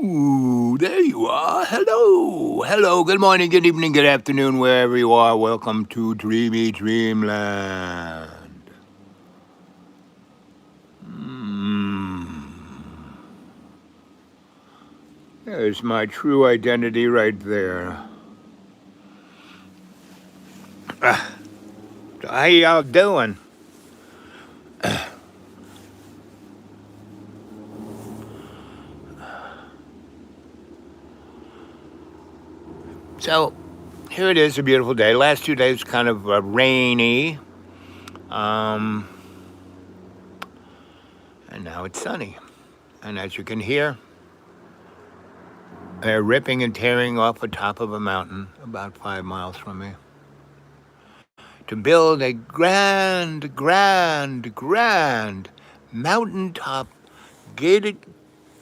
Ooh, there you are. Hello. Hello. Good morning, good evening, good afternoon, wherever you are. Welcome to Dreamy Dreamland. There's my true identity right there. How y'all doing? So, here it is, a beautiful day. Last 2 days kind of rainy, um, and now it's sunny. And as you can hear, they're ripping and tearing off the top of a mountain about 5 miles from me to build a grand mountaintop gated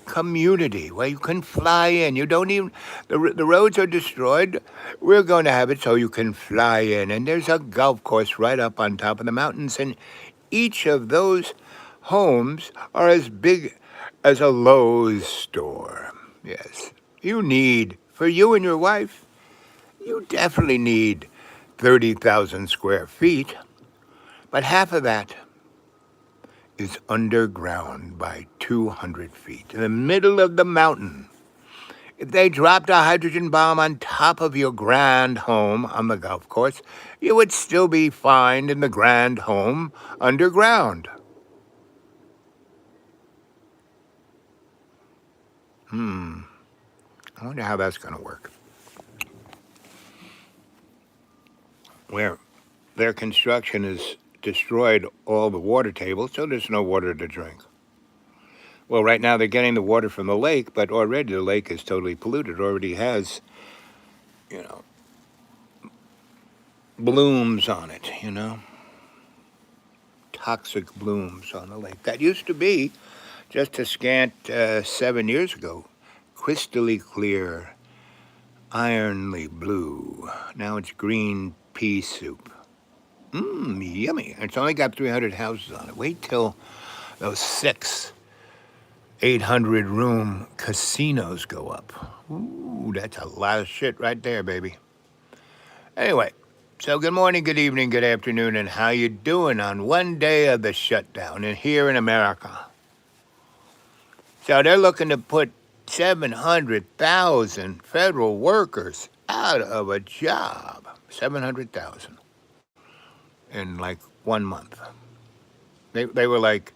community where you can fly in. You don't even, the roads are destroyed. We're going to have it so you can fly in. And there's a golf course right up on top of the mountains. And each of those homes are as big as a Lowe's store. Yes. For you and your wife, you definitely need 30,000 square feet. But half of that is underground by 200 feet, in the middle of the mountain. If they dropped a hydrogen bomb on top of your grand home on the golf course, you would still be fine in the grand home underground. I wonder how that's going to work. Where their construction has destroyed all the water tables, so there's no water to drink. Well, right now they're getting the water from the lake, but already the lake is totally polluted. It already has, you know, blooms on it, toxic blooms on the lake. That used to be, just a scant 7 years ago, crystally clear, ironly blue. Now it's green pea soup. Yummy. It's only got 300 houses on it. Wait till those 800 room casinos go up. Ooh, that's a lot of shit right there, baby. Anyway, so good morning, good evening, good afternoon, and how you doing on one day of the shutdown and here in America? So they're looking to put 700,000 federal workers out of a job. 700,000 in like 1 month. They were like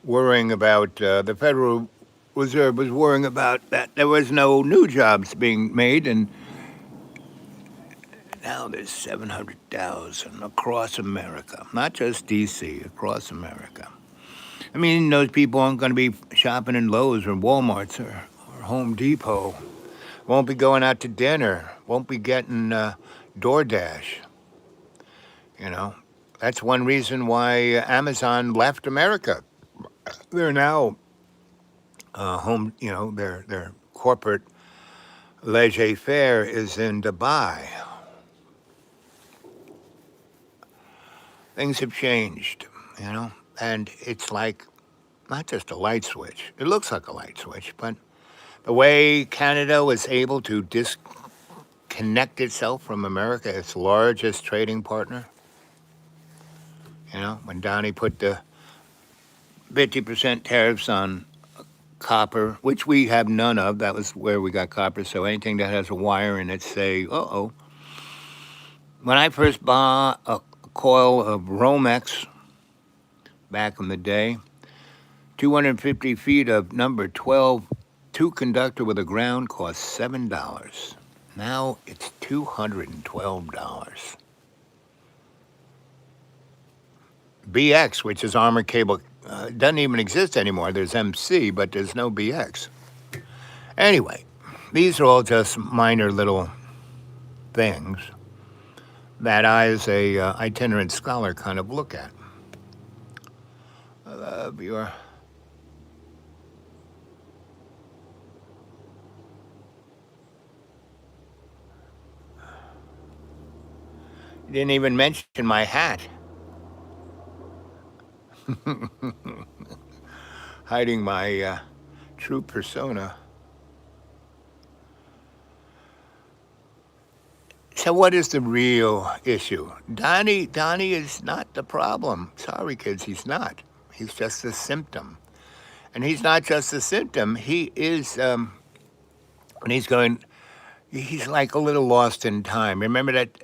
worrying about, the Federal Reserve was worrying about that there was no new jobs being made, and now there's 700,000 across America, not just D.C., across America. I mean, those people aren't going to be shopping in Lowe's or Walmart's or Home Depot, won't be going out to dinner, won't be getting DoorDash. You know, that's one reason why Amazon left America. They're now their corporate laissez-faire is in Dubai. Things have changed, and it's like not just a light switch. It looks like a light switch, but the way Canada was able to disconnect itself from America, its largest trading partner, when Donnie put the 50% tariffs on copper, which we have none of. That was where we got copper. So anything that has a wire in it, say, uh-oh. When I first bought a coil of Romex back in the day, 250 feet of number 12 two-conductor with a ground cost $7. Now it's $212. BX, which is armored cable, doesn't even exist anymore. There's MC, but there's no BX. Anyway, these are all just minor little things that I, as a itinerant scholar, kind of look at. I love your... You didn't even mention my hat. Hiding my true persona. So what is the real issue? Donnie is not the problem. Sorry, kids, he's not. He's just a symptom. And he's not just a symptom. He is, when he's going, he's like a little lost in time. Remember that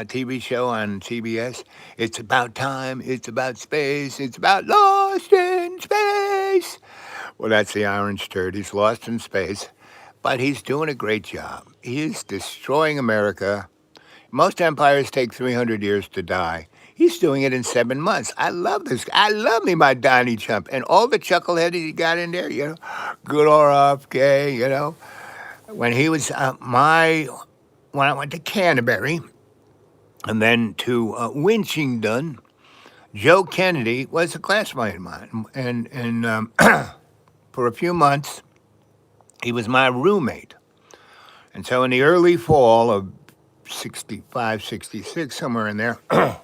TV show on CBS? It's about time, it's about space, it's about lost in space. Well, that's the orange turd. He's lost in space, but he's doing a great job. He is destroying America. Most empires take 300 years to die. He's doing it in 7 months. I love this. I love me my Donnie Chump. And all the chuckleheads he got in there, good RFK. When he was when I went to Canterbury and then to Winchington, Joe Kennedy was a classmate of mine. And for a few months, he was my roommate. And so in the early fall of 65, 66, somewhere in there, the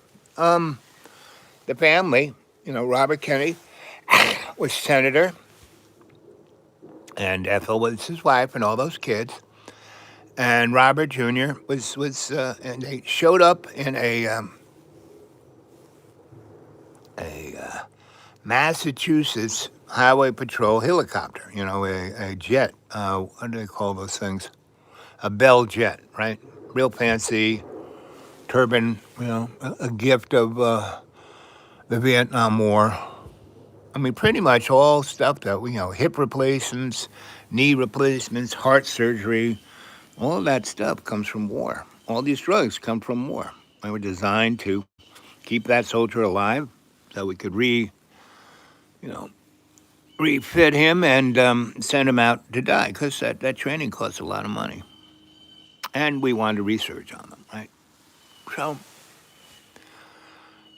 family, Robert Kennedy was senator, and Ethel was his wife, and all those kids. And Robert Jr. was and they showed up in a Massachusetts Highway Patrol helicopter, a jet. What do they call those things? A Bell jet, right? Real fancy, turbine, a gift of the Vietnam War. I mean, pretty much all stuff that, hip replacements, knee replacements, heart surgery, all that stuff comes from war. All these drugs come from war. They were designed to keep that soldier alive so we could refit him and send him out to die, because that training costs a lot of money. And we wanted to research on them, right? So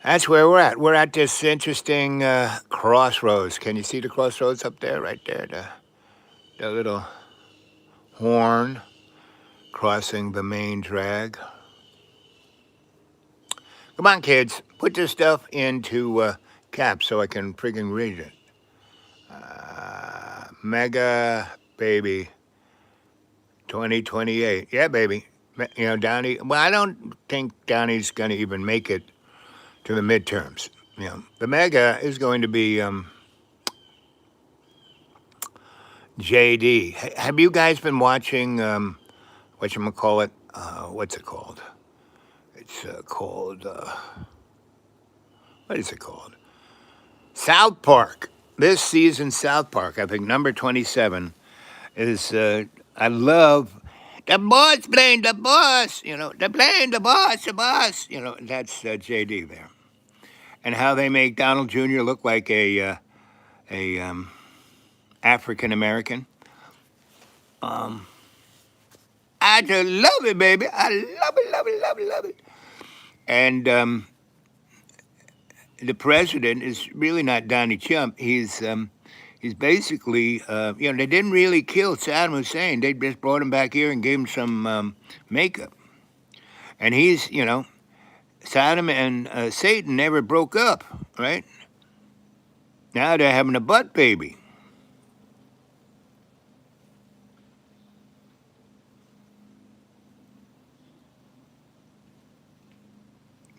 that's where we're at. We're at this interesting crossroads. Can you see the crossroads up there, right there? The little horn crossing the main drag. Come on, kids. Put this stuff into caps so I can friggin' read it. Mega baby 2028. Yeah, baby. Donnie. Well, I don't think Donnie's going to even make it to the midterms. The mega is going to be JD. Have you guys been watching whatchamacallit? What's it called? It's called, what is it called? South Park. This season, South Park, I think number 27, is, I love, the boss playing the boss, they're playing the boss, that's JD there. And how they make Donald Jr. look like a African American. I just love it, baby. I love it, love it, love it, love it. And the president is really not Donnie Chump. He's basically, they didn't really kill Saddam Hussein. They just brought him back here and gave him some makeup. And he's, Saddam and Satan never broke up, right? Now they're having a butt baby.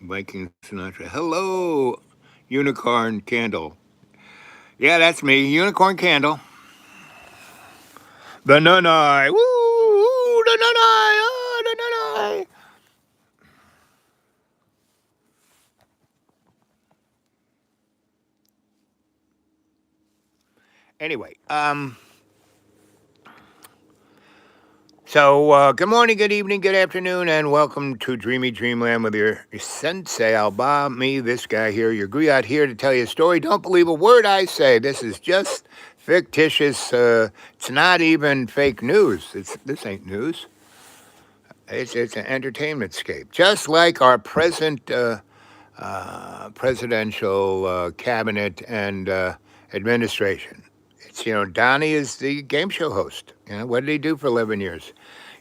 Viking Sinatra. Hello, Unicorn Candle. Yeah, that's me, Unicorn Candle. The Nunai. Woo, the Nunai. Oh, the Nunai. Anyway, so good morning, good evening, good afternoon, and welcome to Dreamy Dreamland with your Sensie Owl Bob, me, this guy here, your griot here to tell you a story. Don't believe a word I say. This is just fictitious. It's not even fake news. This ain't news. It's an entertainment scape. Just like our present presidential cabinet and administration. It's, Donnie is the game show host. What did he do for 11 years?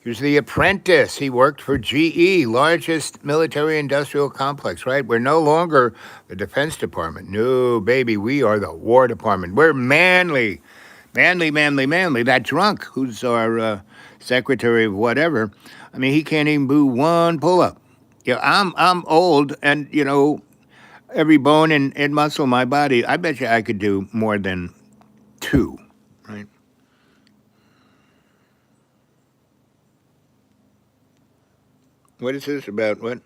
He was the apprentice. He worked for GE, largest military industrial complex, right? We're no longer the Defense Department. No, baby, we are the War Department. We're manly, Manly. That drunk who's our secretary of whatever. I mean, he can't even do one pull up. Yeah, I'm old, and every bone and muscle in my body. I bet you I could do more than two. Right? What is this about? What?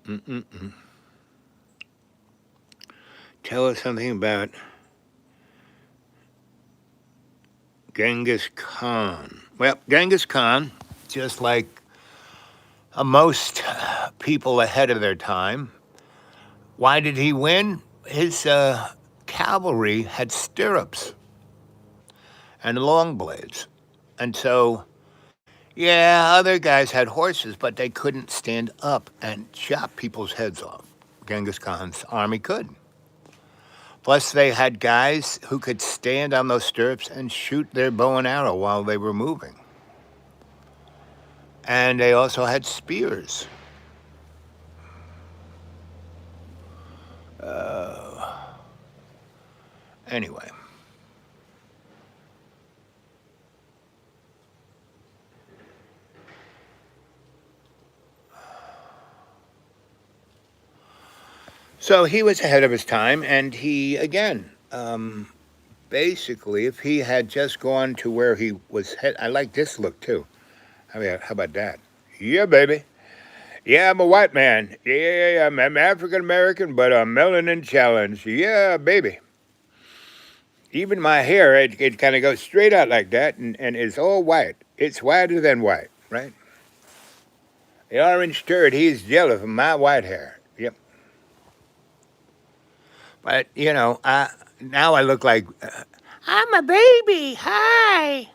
Mm-mm-mm. Tell us something about Genghis Khan. Well, Genghis Khan, just like most people ahead of their time, why did he win? His cavalry had stirrups and long blades. And so, yeah, other guys had horses, but they couldn't stand up and chop people's heads off. Genghis Khan's army could. Plus, they had guys who could stand on those stirrups and shoot their bow and arrow while they were moving. And they also had spears. Anyway. So he was ahead of his time, and he, again, basically, if he had just gone to where he was head, I like this look too. How about that? Yeah, baby. Yeah, I'm a white man. Yeah, I'm African American, but I'm melanin challenged. Yeah, baby. Even my hair, it kind of goes straight out like that, and it's all white. It's whiter than white, right? The orange turd, he's jealous of my white hair. Yep. But, now I look like, I'm a baby. Hi.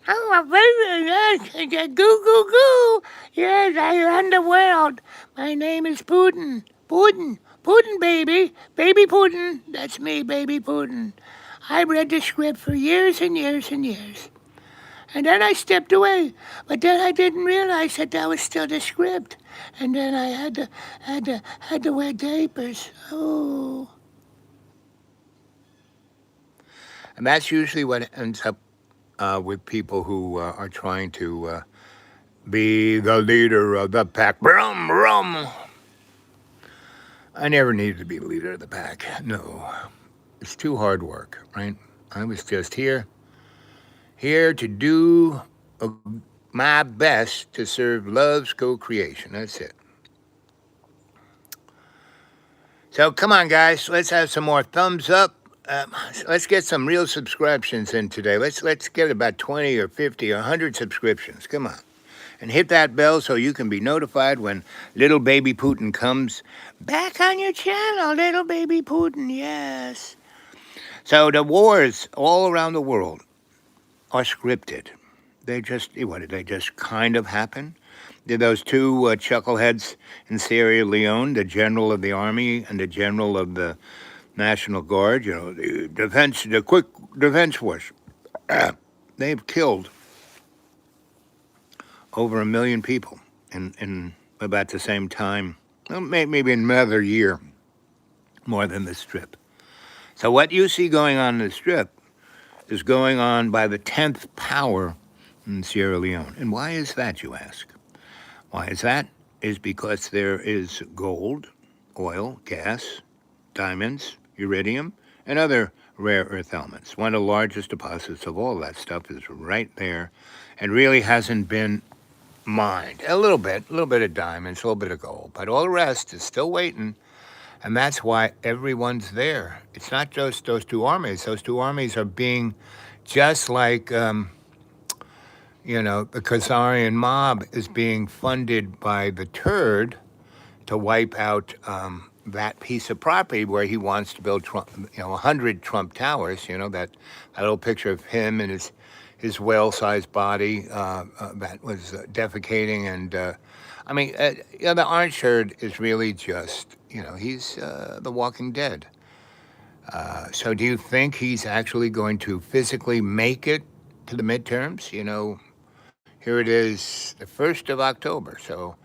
I'm a baby. Yes. Goo, goo, goo. Yes, I run the world. My name is Putin. Putin. Putin, baby. Baby Putin. That's me, baby Putin. I read the script for years and years and years. And then I stepped away. But then I didn't realize that was still the script. And then I had to wear diapers. Oh. And that's usually what ends up with people who are trying to be the leader of the pack. Brum, brum. I never needed to be the leader of the pack. No. It's too hard work, right? I was just here to do my best to serve love's co-creation. That's it. So come on, guys. Let's have some more thumbs up. Let's get some real subscriptions in today. Let's get about 20 or 50 or 100 subscriptions. Come on. And hit that bell so you can be notified when little baby Putin comes back on your channel. Little baby Putin, yes. So the wars all around the world are scripted. They just kind of happen? Did those two chuckleheads in Sierra Leone, the general of the army and the general of the National Guard, the quick defense force, they've killed over 1 million people in about the same time, well, maybe another year more than the Strip. So what you see going on in the Strip is going on by the 10th power in Sierra Leone. And why is that, you ask? Why is that? Is because there is gold, oil, gas, diamonds, uridium, and other rare earth elements. One of the largest deposits of all that stuff is right there and really hasn't been mined. A little bit of diamonds, a little bit of gold, but all the rest is still waiting. And that's why everyone's there. It's not just those two armies. Those two armies are being just like, the Khazarian mob is being funded by the turd to wipe out that piece of property where he wants to build 100 Trump Towers. That little picture of him and his whale-sized body that was defecating. And, the orange turd is really just, he's the Walking Dead. So do you think he's actually going to physically make it to the midterms? Here it is, the 1st of October. So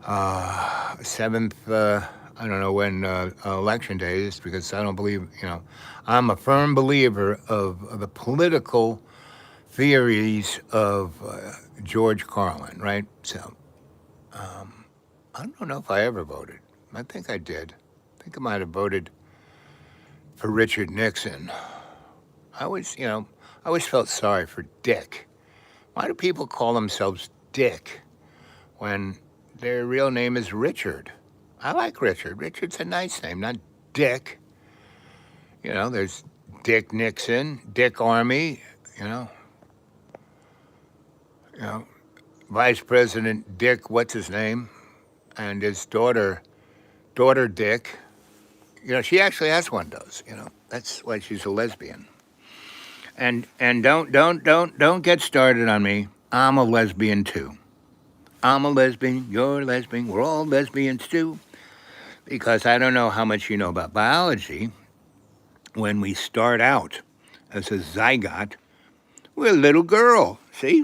7th, I don't know when election day is because I don't believe, I'm a firm believer of the political theories of George Carlin, right? So I don't know if I ever voted. I think I did. I think I might have voted for Richard Nixon. I always, I always felt sorry for Dick. Why do people call themselves Dick when their real name is Richard? I like Richard. Richard's a nice name, not Dick. There's Dick Nixon, Dick Army, you know, you know, Vice President Dick, what's his name, and his daughter Dick. She actually has one of those. That's why she's a lesbian. And don't get started on me. I'm a lesbian too. I'm a lesbian. You're a lesbian. We're all lesbians too. Because I don't know how much you know about biology. When we start out as a zygote, we're a little girl. See,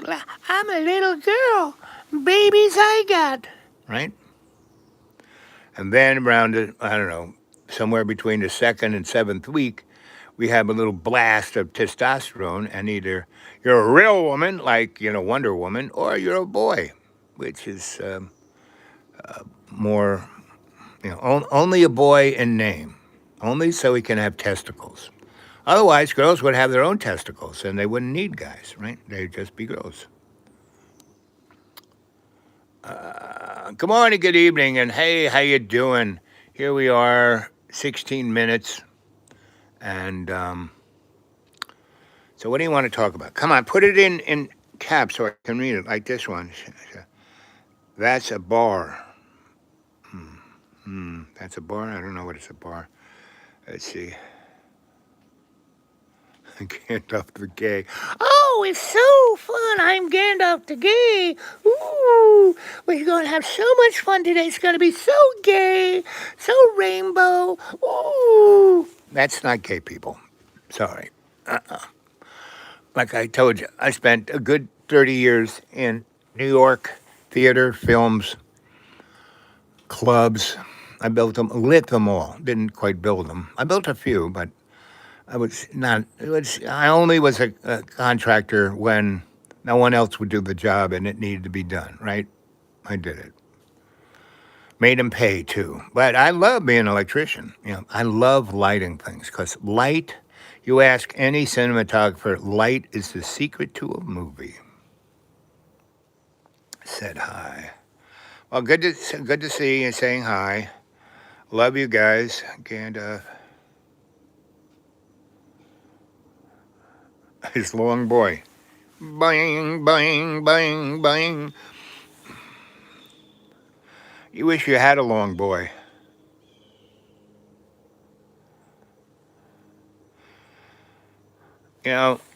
I'm a little girl, baby zygote, right? And then around, I don't know, somewhere between the second and seventh week, we have a little blast of testosterone, and either you're a real woman, like, Wonder Woman, or you're a boy, which is more, only a boy in name, only so he can have testicles. Otherwise, girls would have their own testicles, and they wouldn't need guys, right? They'd just be girls. Good morning, good evening, and hey, how you doing? Here we are, 16 minutes, and so what do you want to talk about? Come on, put it in caps so I can read it, like this one. That's a bar. That's a bar? I don't know what it's a bar. Let's see. Gandalf the Gay. Oh, it's so fun. I'm Gandalf the Gay. Ooh, we're going to have so much fun today. It's going to be so gay, so rainbow. Ooh. That's not gay, people. Sorry. Like I told you, I spent a good 30 years in New York, theater, films, clubs. I built them, lit them all. Didn't quite build them. I built a few, but I only was a contractor when no one else would do the job and it needed to be done, right? I did it. Made them pay too. But I love being an electrician. I love lighting things because light, you ask any cinematographer, light is the secret to a movie. Said hi. Well, good to see you saying hi. Love you guys. And his long boy. Bang, bang, bang, bang. You wish you had a long boy.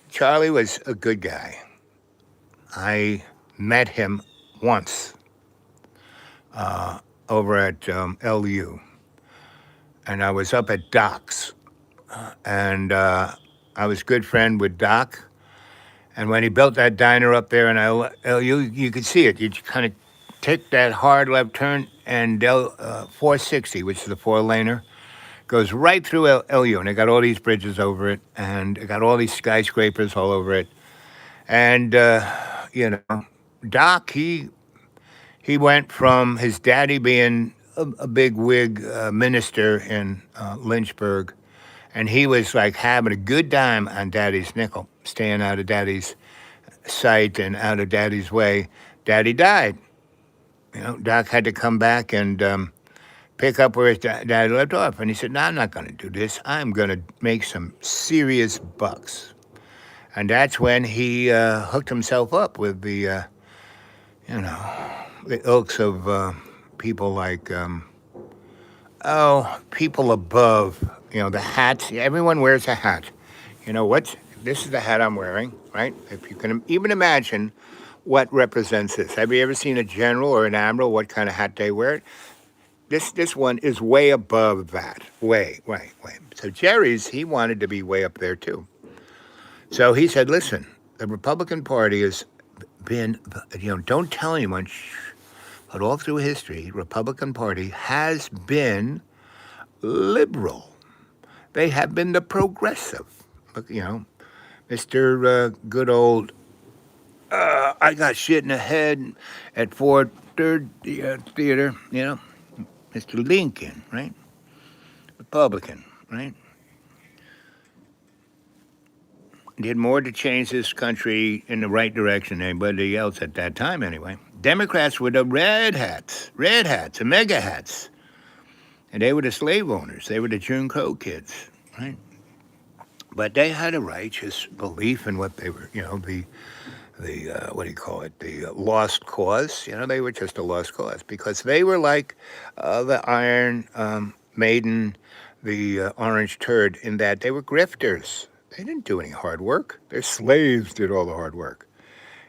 Charlie was a good guy. I met him once over at LU. And I was up at Doc's. And I was good friend with Doc. And when he built that diner up there in LU, you could see it. You kind of take that hard left turn, and 460, which is the four-laner, goes right through LU. And they got all these bridges over it, and they got all these skyscrapers all over it. And, Doc, he went from his daddy being a big wig minister in Lynchburg, and he was like having a good time on Daddy's nickel, staying out of Daddy's sight and out of Daddy's way. Daddy died. Doc had to come back and pick up where his daddy left off. And he said, no, I'm not going to do this. I'm going to make some serious bucks. And that's when he hooked himself up with the ilks of people like, people above, the hats. Everyone wears a hat. This is the hat I'm wearing, right? If you can even imagine what represents this. Have you ever seen a general or an admiral, what kind of hat they wear? This one is way above that. Way. So Jerry's, he wanted to be way up there too. So he said, listen, the Republican Party has been, don't tell anyone, but all through history, Republican Party has been liberal. They have been the progressive. Look, Mr. Good old, I got shit in the head at Ford Third Theater, Mr. Lincoln, right? Republican, right? Did more to change this country in the right direction than anybody else at that time, anyway. Democrats were the red hats, the mega hats. And they were the slave owners. They were the Jim Crow kids, right? But they had a righteous belief in what they were, the what do you call it, the lost cause. They were just a lost cause because they were like the Iron Maiden, the Orange Turd, in that they were grifters. They didn't do any hard work. Their slaves did all the hard work,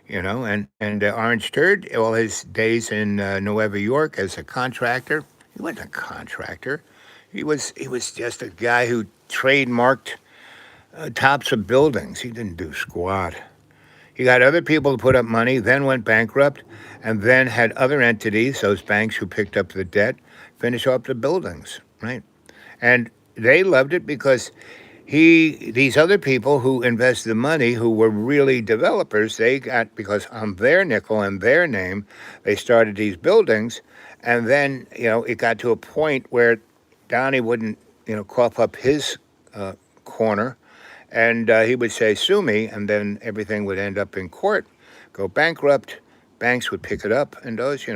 and Orange Turd, all his days in Nueva York as a contractor, he wasn't a contractor. He was just a guy who trademarked tops of buildings. He didn't do squat. He got other people to put up money, then went bankrupt, and then had other entities, those banks who picked up the debt, finish off the buildings, right? And they loved it because these other people who invested the money, who were really developers, they got, because on their nickel and their name, they started these buildings. And then, it got to a point where Donnie wouldn't, cough up his corner, and he would say, sue me, and then everything would end up in court, go bankrupt. Banks would pick it up, and those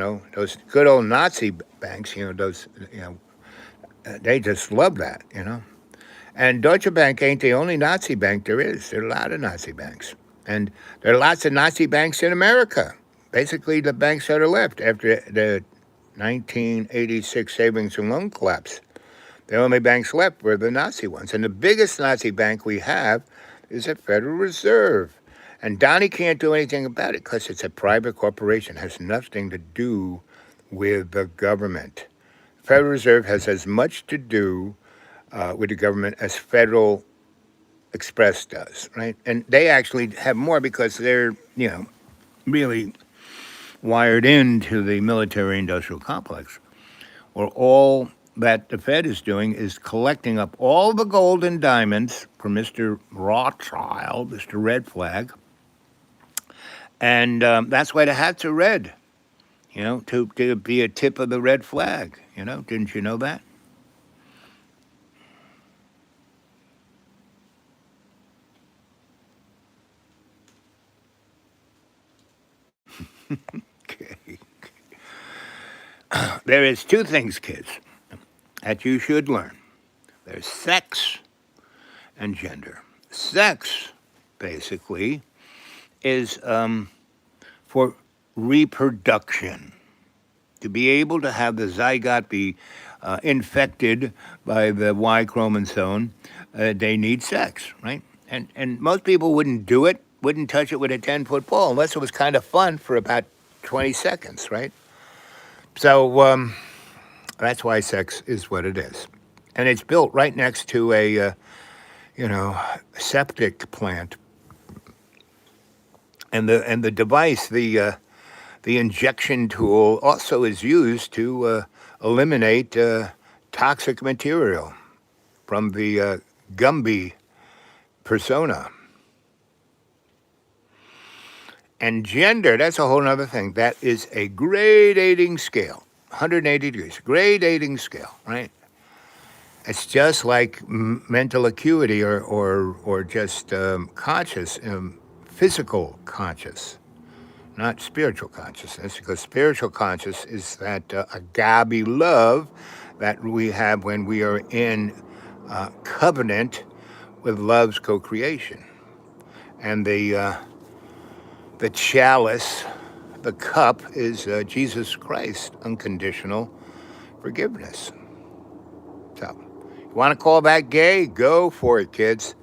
good old Nazi banks, they just love that, And Deutsche Bank ain't the only Nazi bank there is. There are a lot of Nazi banks. And there are lots of Nazi banks in America. Basically, the banks that are left after the 1986 savings and loan collapse. The only banks left were the Nazi ones. And the biggest Nazi bank we have is the Federal Reserve. And Donnie can't do anything about it because it's a private corporation. It has nothing to do with the government. The Federal Reserve has as much to do with the government as Federal Express does, right? And they actually have more because they're, really wired into the military-industrial complex, where all that the Fed is doing is collecting up all the gold and diamonds from Mr. Rothschild, Mr. Red Flag, and that's why the hats are red, to be a tip of the red flag, Didn't you know that? Okay. There is two things, kids, that you should learn. There's sex and gender. Sex, basically, is for reproduction. To be able to have the zygote be infected by the Y chromosome, they need sex, right? And most people wouldn't do it, wouldn't touch it with a 10-foot pole unless it was kind of fun for about 20 seconds, right? So that's why sex is what it is. And it's built right next to a, septic plant. And the device, the injection tool, also is used to eliminate toxic material from the Gumby persona. And gender, that's a whole other thing. That is a gradating scale, 180 degrees, gradating scale, right? It's just like mental acuity or just conscious, physical conscious, not spiritual consciousness, because spiritual conscious is that agape love that we have when we are in covenant with love's co-creation. And the chalice, the cup, is Jesus Christ, unconditional forgiveness. So, you want to call that gay? Go for it, kids.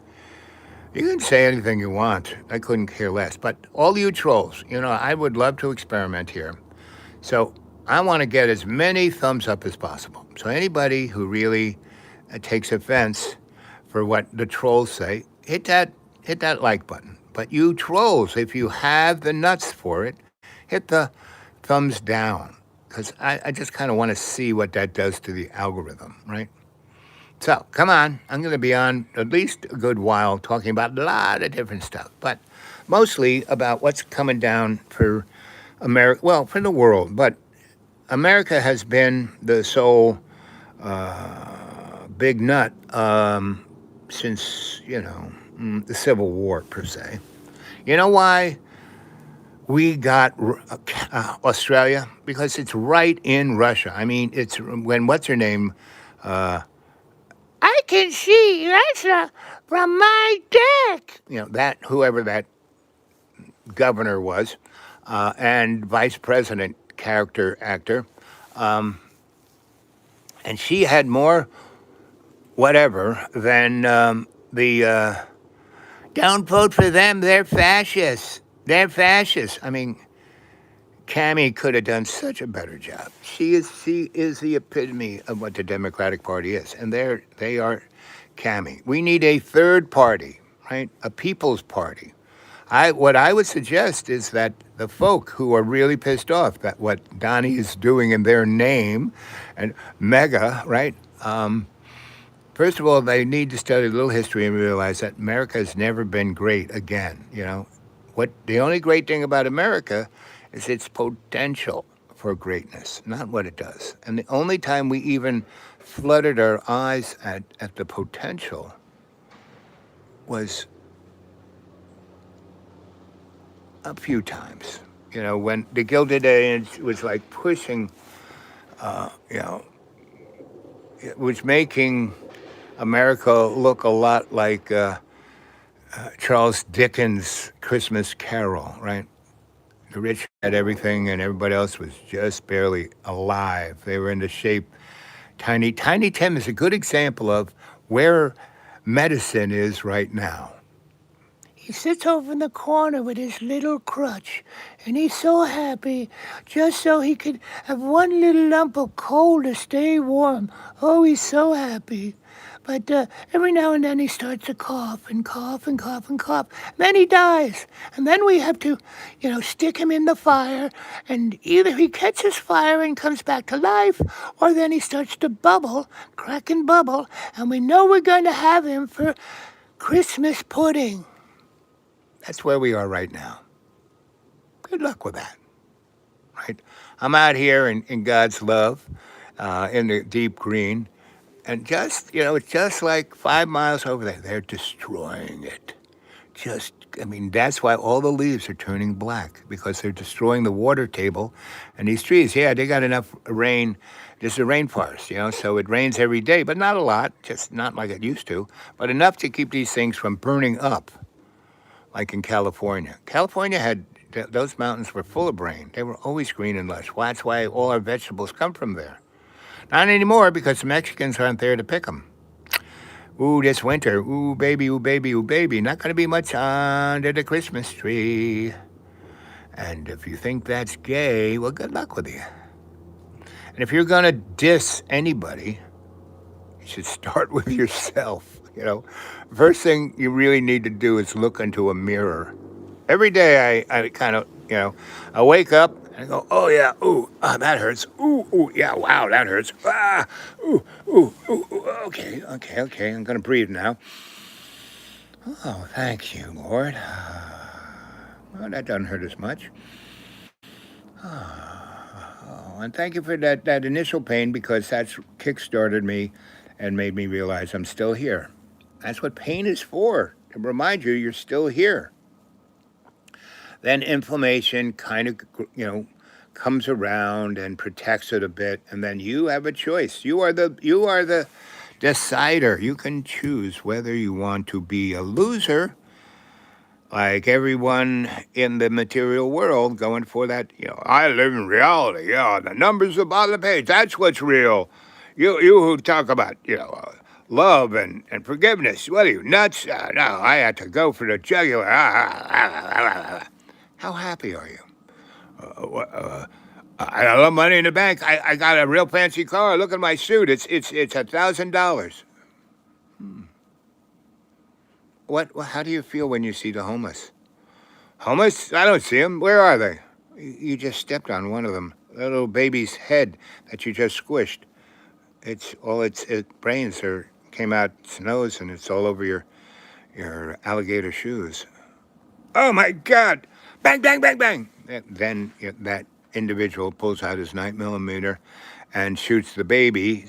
You can say anything you want. I couldn't care less. But all you trolls, I would love to experiment here. So I want to get as many thumbs up as possible. So anybody who really takes offense for what the trolls say, hit that like button. But you trolls, if you have the nuts for it, hit the thumbs down. because I just kind of want to see what that does to the algorithm, right? So, come on. I'm going to be on at least a good while talking about a lot of different stuff, but mostly about what's coming down for America, well, for the world. But America has been the sole big nut since, the Civil War, per se. You know why we got Australia? Because it's right in Russia. I mean, it's when, what's her name? I can see Russia from my deck. That, whoever that governor was, and vice president character actor. And she had more whatever than the don't vote for them. They're fascists. They're fascists. I mean, Cammie could have done such a better job. She is the epitome of what the Democratic Party is, and they are Cammie. We need a third party, right? A people's party. What I would suggest is that the folk who are really pissed off that what Donnie is doing in their name, and mega, right? First of all, they need to study a little history and realize that America has never been great again. What the only great thing about America is its potential for greatness, not what it does. And the only time we even flooded our eyes at the potential was a few times. When the Gilded Age was like pushing, it was making America look a lot like Charles Dickens' Christmas Carol, right? The rich had everything and everybody else was just barely alive. They were in the shape. Tiny Tim is a good example of where medicine is right now. He sits over in the corner with his little crutch, and he's so happy just so he could have one little lump of coal to stay warm. Oh, he's so happy. But every now and then he starts to cough and cough and cough and cough. And then he dies. And then we have to, stick him in the fire. And either he catches fire and comes back to life, or then he starts to bubble, crack and bubble. And we know we're going to have him for Christmas pudding. That's where we are right now. Good luck with that, right? I'm out here in God's love, in the deep green. And it's just like 5 miles over there. They're destroying it. That's why all the leaves are turning black, because they're destroying the water table. And these trees, yeah, they got enough rain. This is a rainforest, so it rains every day, but not a lot, just not like it used to, but enough to keep these things from burning up, like in California. California had, those mountains were full of rain. They were always green and lush. Well, that's why all our vegetables come from there. Not anymore, because the Mexicans aren't there to pick them. Ooh, this winter. Ooh, baby, ooh, baby, ooh, baby. Not going to be much under the Christmas tree. And if you think that's gay, well, good luck with you. And if you're going to diss anybody, you should start with yourself. First thing you really need to do is look into a mirror. Every day I kind of, I wake up and I go, oh yeah, ooh, that hurts. Ooh, yeah, wow, that hurts. Ooh, okay, I'm going to breathe now. Oh, thank you, Lord. Well, that doesn't hurt as much. And thank you for that initial pain, because that's kick-started me and made me realize I'm still here. That's what pain is for, to remind you you're still here. Then inflammation kind of, comes around and protects it a bit, and then you have a choice. You are the decider. You can choose whether you want to be a loser, like everyone in the material world, going for that, I live in reality. Yeah, the numbers above the page, that's what's real. You who talk about, love and forgiveness, what are you, nuts? No, I had to go for the jugular. How happy are you? I got a lot of money in the bank. I got a real fancy car. Look at my suit. It's $1,000. How do you feel when you see the homeless? Homeless? I don't see them. Where are they? You just stepped on one of them. little baby's head that you just squished. Its brains came out its nose, and it's all over your alligator shoes. Oh my God! Bang, bang, bang, bang! Then that individual pulls out his 9mm and shoots the baby,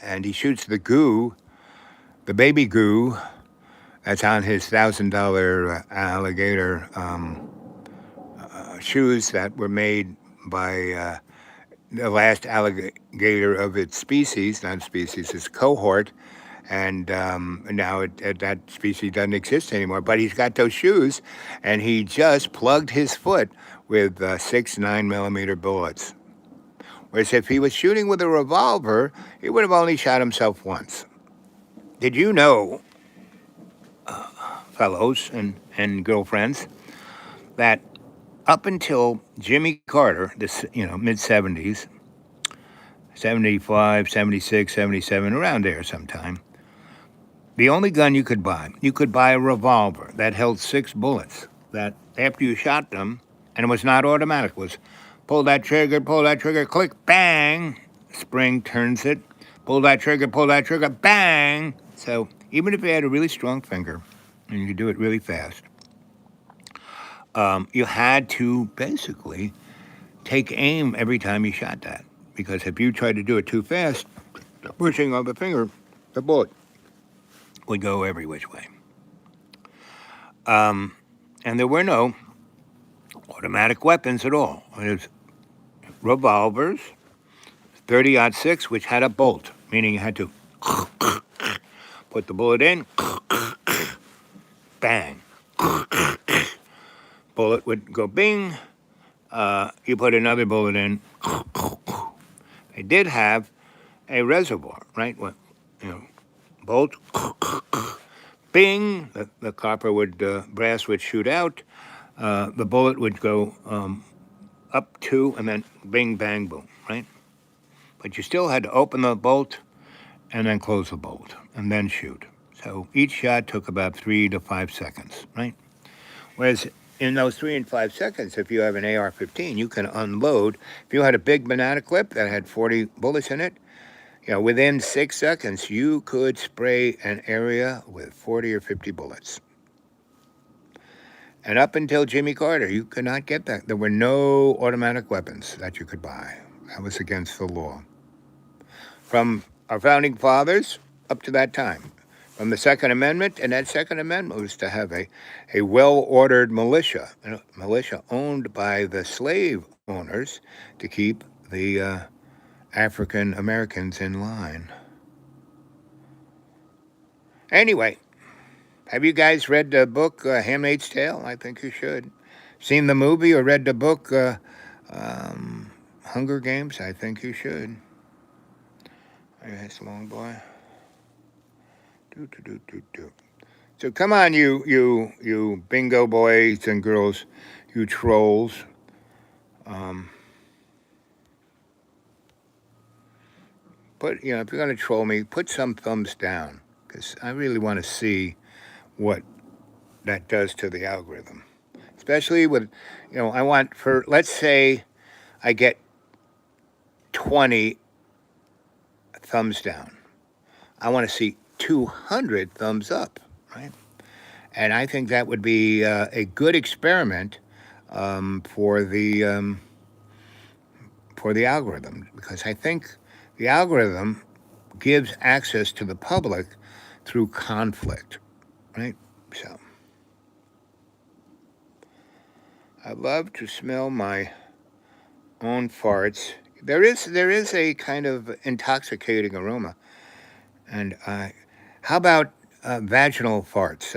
and he shoots the goo, the baby goo, that's on his $1,000 alligator shoes that were made by the last alligator of its species, not species, its cohort. And now that species doesn't exist anymore. But he's got those shoes, and he just plugged his foot with 6 9mm bullets. Whereas if he was shooting with a revolver, he would have only shot himself once. Did you know, fellows and girlfriends, that up until Jimmy Carter, this mid-70s, 75, 76, 77, around there sometime, the only gun you could buy a revolver that held 6 bullets, that after you shot them, and it was not automatic, was pull that trigger, click, bang, spring turns it, pull that trigger, bang. So even if you had a really strong finger, and you could do it really fast, you had to basically take aim every time you shot that. Because if you tried to do it too fast, pushing on the finger, the bullet would go every which way. And there were no automatic weapons at all. It was revolvers, 30-06, which had a bolt, meaning you had to put the bullet in, bang. Bullet would go bing. You put another bullet in. They did have a reservoir, right? Bolt, bing. The copper brass would shoot out. The bullet would go up to, and then bing, bang, boom, right? But you still had to open the bolt and then close the bolt and then shoot. So each shot took about 3 to 5 seconds, right? Whereas in those 3 and 5 seconds, if you have an AR-15, you can unload. If you had a big banana clip that had 40 bullets in it, within 6 seconds, you could spray an area with 40 or 50 bullets. And up until Jimmy Carter, you could not get that. There were no automatic weapons that you could buy. That was against the law. From our founding fathers up to that time. From the Second Amendment, and that Second Amendment was to have a well-ordered militia, owned by the slave owners to keep the African Americans in line. Anyway, have you guys read the book Handmaid's Tale? I think you should. Seen the movie or read the book Hunger Games? I think you should. Yes, long boy. So come on, you bingo boys and girls, you trolls. But if you're going to troll me, put some thumbs down, because I really want to see what that does to the algorithm. Especially with, I want let's say I get 20 thumbs down. I want to see 200 thumbs up, right? And I think that would be a good experiment for the algorithm, because I think the algorithm gives access to the public through conflict, right? So I love to smell my own farts. There is a kind of intoxicating aroma, and how about vaginal farts?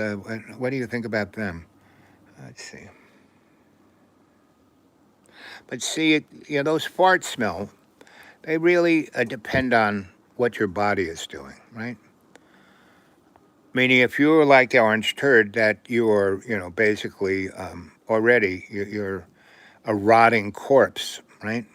What do you think about them? Let's see. But see, those fart smell, they really depend on what your body is doing, right? Meaning, if you're like the orange turd, that you're, basically already, you're a rotting corpse, right?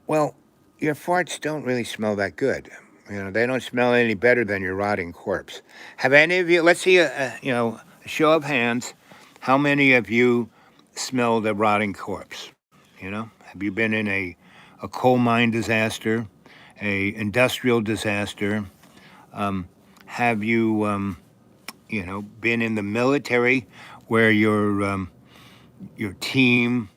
Well, your farts don't really smell that good. They don't smell any better than your rotting corpse. Have any of you, let's see a show of hands, how many of you smelled a rotting corpse? Have you been in a coal mine disaster, a industrial disaster? Have you, been in the military where your team,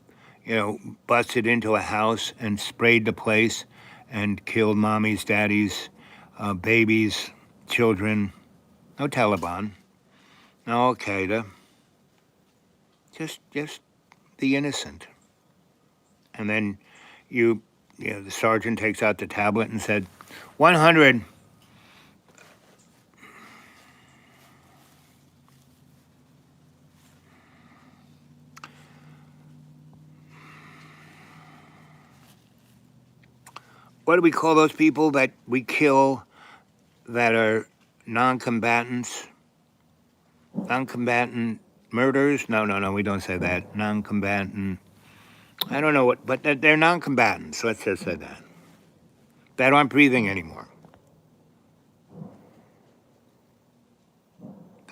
busted into a house and sprayed the place and killed mommies, daddies, babies, children? No Taliban, no Al Qaeda, just the innocent. And then the sergeant takes out the tablet and said, 100. What do we call those people that we kill that are non-combatants? Non-combatant murders? No, we don't say that. Non-combatant. I don't know what, but they're non-combatants. Let's just say that. That aren't breathing anymore.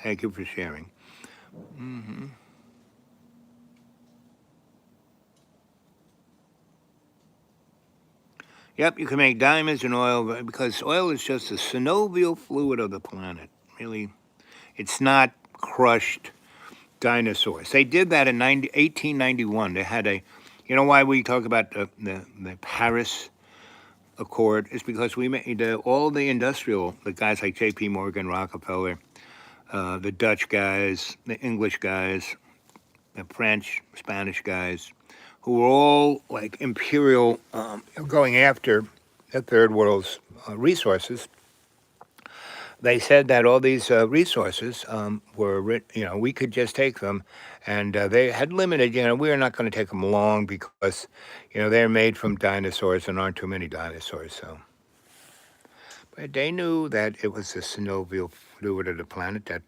Thank you for sharing. Mm-hmm. Yep, you can make diamonds and oil because oil is just the synovial fluid of the planet. Really, it's not crushed dinosaurs. They did that in 1891. They had you know why we talk about the Paris Accord? It's because we made all the guys like J.P. Morgan, Rockefeller, the Dutch guys, the English guys, the French, Spanish guys, who were all like imperial, going after the third world's resources. They said that all these resources were, we could just take them, and they had limited, we're not going to take them long because, they're made from dinosaurs and aren't too many dinosaurs. So, but they knew that it was the synovial fluid of the planet that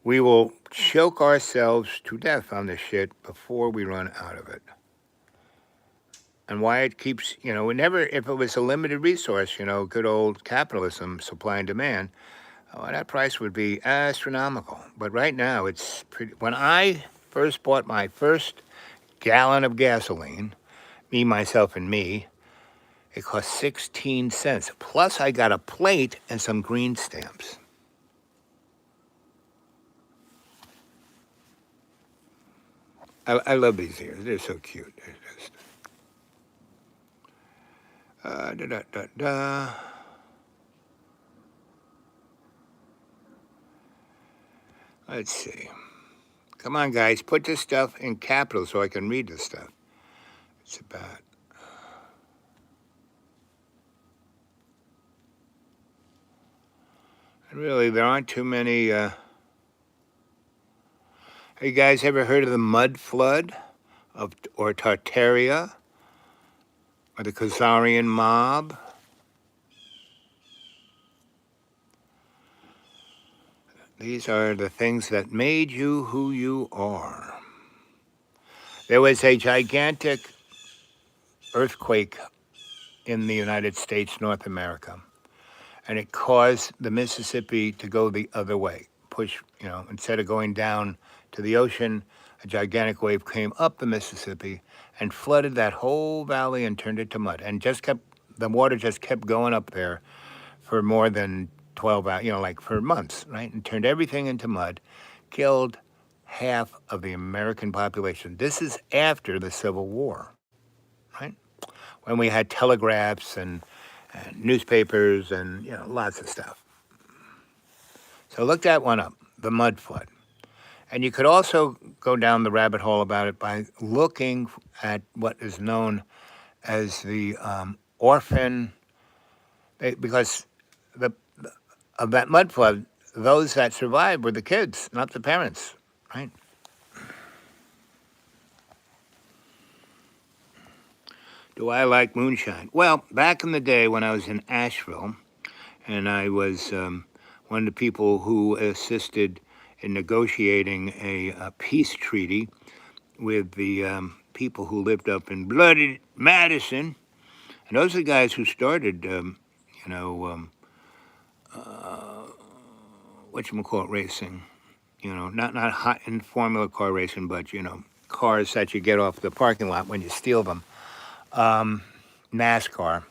we will choke ourselves to death on this shit before we run out of it. And why it keeps, if it was a limited resource, good old capitalism, supply and demand, that price would be astronomical. But right now, it's pretty. When I first bought my first gallon of gasoline, me, myself, and me, it cost 16 cents. Plus, I got a plate and some green stamps. I love these ears. They're so cute. They're just, da, da, da, da. Let's see. Come on, guys. Put this stuff in capitals so I can read this stuff. It's about. And really, there aren't too many. Hey, guys, ever heard of the mud flood or Tartaria or the Khazarian mob? These are the things that made you who you are. There was a gigantic earthquake in the United States, North America, and it caused the Mississippi to go the other way. Push, instead of going down to the ocean, a gigantic wave came up the Mississippi and flooded that whole valley and turned it to mud. And the water just kept going up there for more than 12 hours, like for months, right? And turned everything into mud, killed half of the American population. This is after the Civil War, right? When we had telegraphs and newspapers and, lots of stuff. So look that one up, the mud flood. And you could also go down the rabbit hole about it by looking at what is known as the orphan, because of that mud flood, those that survived were the kids, not the parents, right? Do I like moonshine? Well, back in the day when I was in Asheville, and I was one of the people who assisted in negotiating a peace treaty with the people who lived up in bloody Madison, and those are the guys who started, whatchamacallit racing, not hot in Formula car racing, but, cars that you get off the parking lot when you steal them. NASCAR.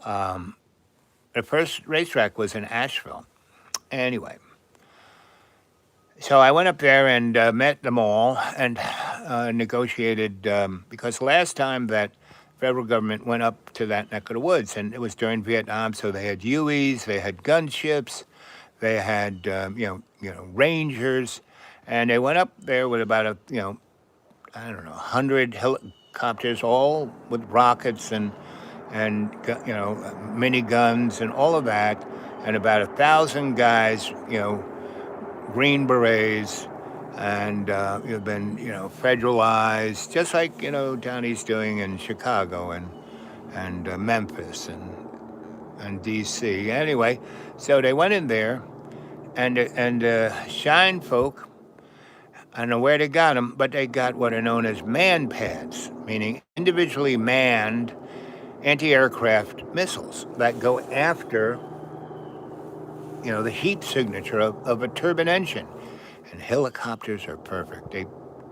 The first racetrack was in Asheville. Anyway, so I went up there and met them all and negotiated because last time that federal government went up to that neck of the woods, and it was during Vietnam, so they had Hueys, they had gunships, they had Rangers, and they went up there with about I don't know 100 helicopters, all with rockets and mini guns and all of that, and about 1,000 guys, Green Berets, and you've been, federalized, just like Johnny's doing in Chicago and Memphis and D.C. Anyway, so they went in there, and Shine folk, I don't know where they got them, but they got what are known as man pads, meaning individually manned anti-aircraft missiles that go after the heat signature of a turbine engine. And helicopters are perfect. They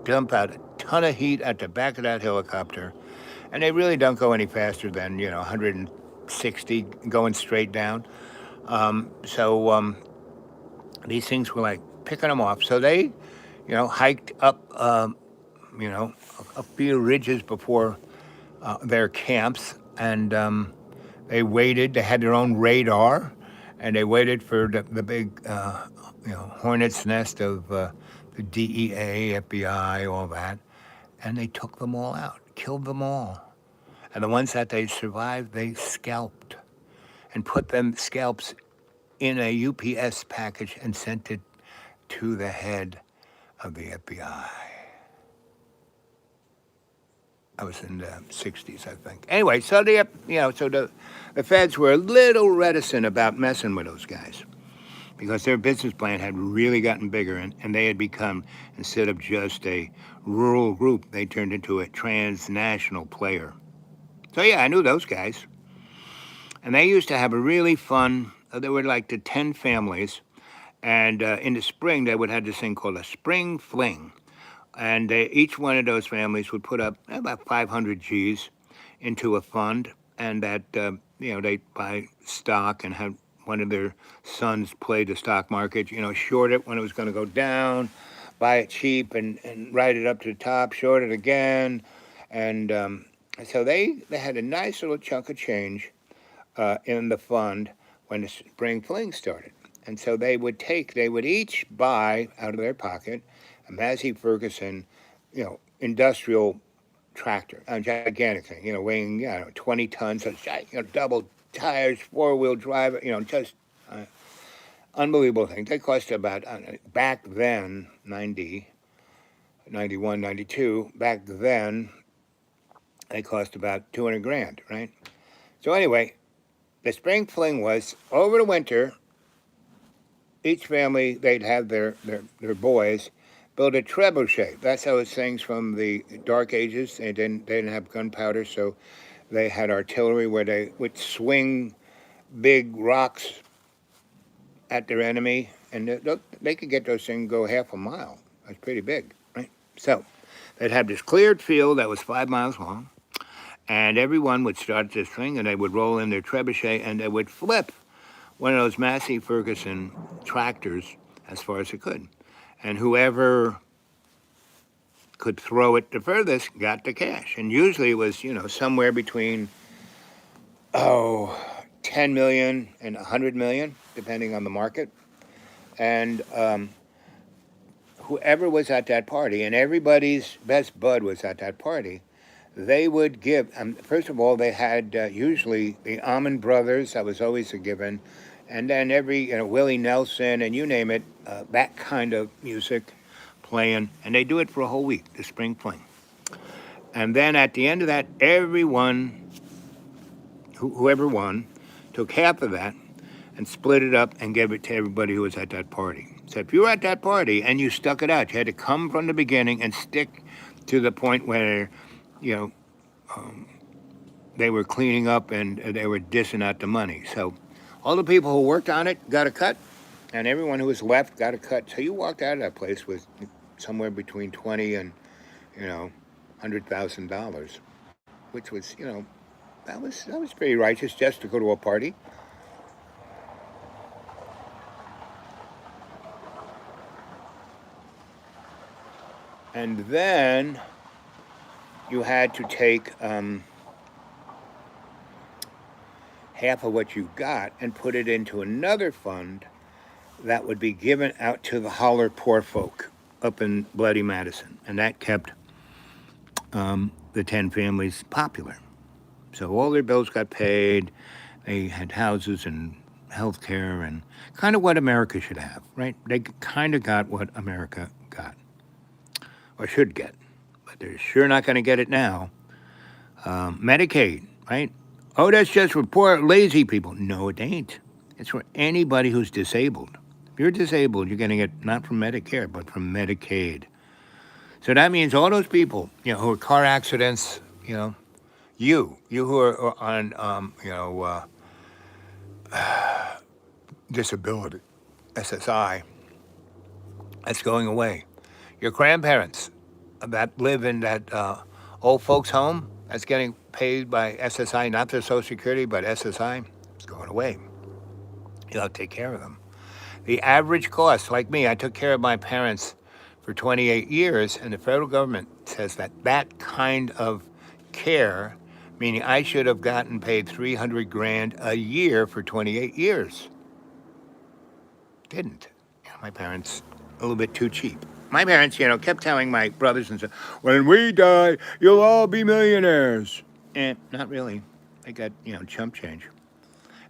dump out a ton of heat at the back of that helicopter, and they really don't go any faster than 160 going straight down. So these things were like picking them off. So they hiked up a few ridges before their camps, and they waited. They had their own radar, and they waited for the big hornet's nest of the DEA, FBI, all that, and they took them all out, killed them all. And the ones that they survived, they scalped and put them scalps in a UPS package and sent it to the head of the FBI. I was in the 60s, I think. Anyway, so the feds were a little reticent about messing with those guys because their business plan had really gotten bigger, and they had become, instead of just a rural group, they turned into a transnational player. So yeah, I knew those guys. And they used to have a really fun, there were like the 10 families, and in the spring they would have this thing called a spring fling. And each one of those families would put up about 500 G's into a fund, and that they'd buy stock and have one of their sons play the stock market, short it when it was going to go down, buy it cheap and ride it up to the top, short it again. And so they had a nice little chunk of change in the fund when the spring fling started. And so they would each buy out of their pocket a Massey Ferguson, industrial tractor, a gigantic thing, weighing 20 tons, double tires, 4-wheel drive, just unbelievable thing. They cost about back then 90, 91, 92. Back then they cost about 200 grand, right? So anyway, the spring fling was over the winter. Each family, they'd have their boys build a trebuchet. That's how it's things from the Dark Ages. They didn't have gunpowder, so they had artillery where they would swing big rocks at their enemy, and they could get those things go half a mile. That's pretty big, right? So they'd have this cleared field that was 5 miles long, and everyone would start this thing, and they would roll in their trebuchet, and they would flip one of those Massey Ferguson tractors as far as it could. And whoever could throw it the furthest got the cash. And usually it was, somewhere between, 10 million and 100 million, depending on the market. And whoever was at that party, and everybody's best bud was at that party, they would give, first of all, they had usually the Allman Brothers, that was always a given, and then every, Willie Nelson, and you name it, that kind of music playing, and they do it for a whole week, the spring fling. And then at the end of that, everyone, whoever won, took half of that and split it up and gave it to everybody who was at that party. So if you were at that party and you stuck it out, you had to come from the beginning and stick to the point where, they were cleaning up and they were dishing out the money. So all the people who worked on it got a cut, and everyone who was left got a cut. So you walked out of that place with somewhere between $20,000 and $100,000. which was, that was pretty righteous just to go to a party. And then you had to take half of what you got and put it into another fund that would be given out to the holler poor folk up in Bloody Madison. And that kept the 10 families popular. So all their bills got paid. They had houses and health care and kind of what America should have, right? They kind of got what America got or should get, but they're sure not going to get it now. Medicaid, right? Oh, that's just for poor, lazy people. No, it ain't. It's for anybody who's disabled. If you're disabled, you're getting it not from Medicare, but from Medicaid. So that means all those people, who are car accidents, you who are on, disability, SSI, that's going away. Your grandparents that live in that old folks' home, that's getting paid by SSI, not their Social Security, but SSI, it's going away. You'll have to take care of them. The average cost, like me, I took care of my parents for 28 years, and the federal government says that kind of care, meaning I should have gotten paid $300,000 a year for 28 years. Didn't. My parents, a little bit too cheap. My parents, kept telling my brothers and sisters, when we die, you'll all be millionaires. Not really. They got, chump change.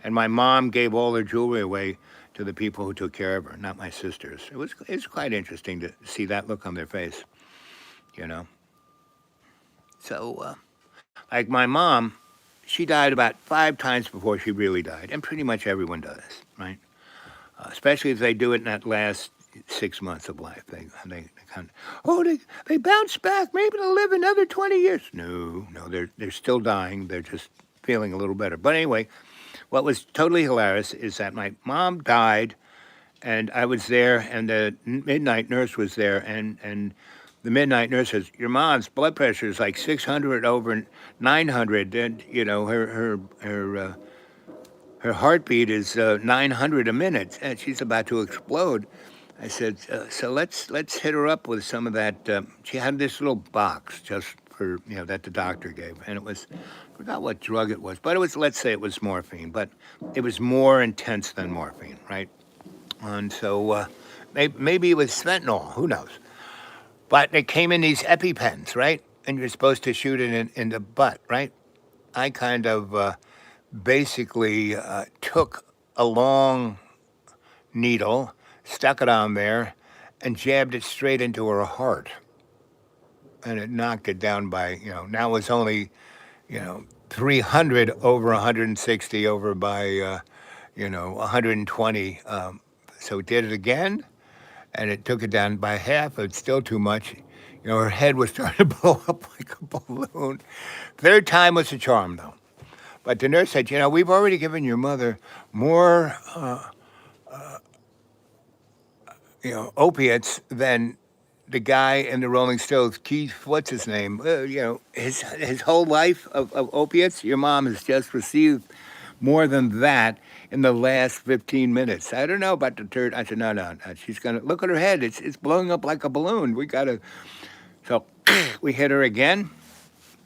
And my mom gave all her jewelry away to the people who took care of her, not my sisters. It's quite interesting to see that look on their face, So, like my mom, she died about 5 times before she really died, and pretty much everyone does, right? Especially if they do it in that last 6 months of life. They kind of, they bounce back. Maybe they'll live another 20 years. No, they're still dying. They're just feeling a little better. But anyway, what was totally hilarious is that my mom died, and I was there, and the midnight nurse was there, and the midnight nurse says, your mom's blood pressure is like 600 over 900, and, her heartbeat is 900 a minute, and she's about to explode. I said, so let's hit her up with some of that. She had this little box just for, that the doctor gave. And it was, I forgot what drug it was, but it was, let's say it was morphine, but it was more intense than morphine, right? And so maybe it was fentanyl, who knows? But it came in these EpiPens, right? And you're supposed to shoot it in the butt, right? I kind of basically took a long needle, stuck it on there, and jabbed it straight into her heart. And it knocked it down by, now it's only, 300 over 160 over by, 120. So it did it again, and it took it down by half. It's still too much. Her head was starting to blow up like a balloon. Third time was a charm, though. But the nurse said, we've already given your mother more, opiates than the guy in the Rolling Stones, Keith, what's his name? His whole life of opiates. Your mom has just received more than that in the last 15 minutes. I don't know about the third. I said, no. She's going to, look at her head. It's blowing up like a balloon. We got to, so we hit her again.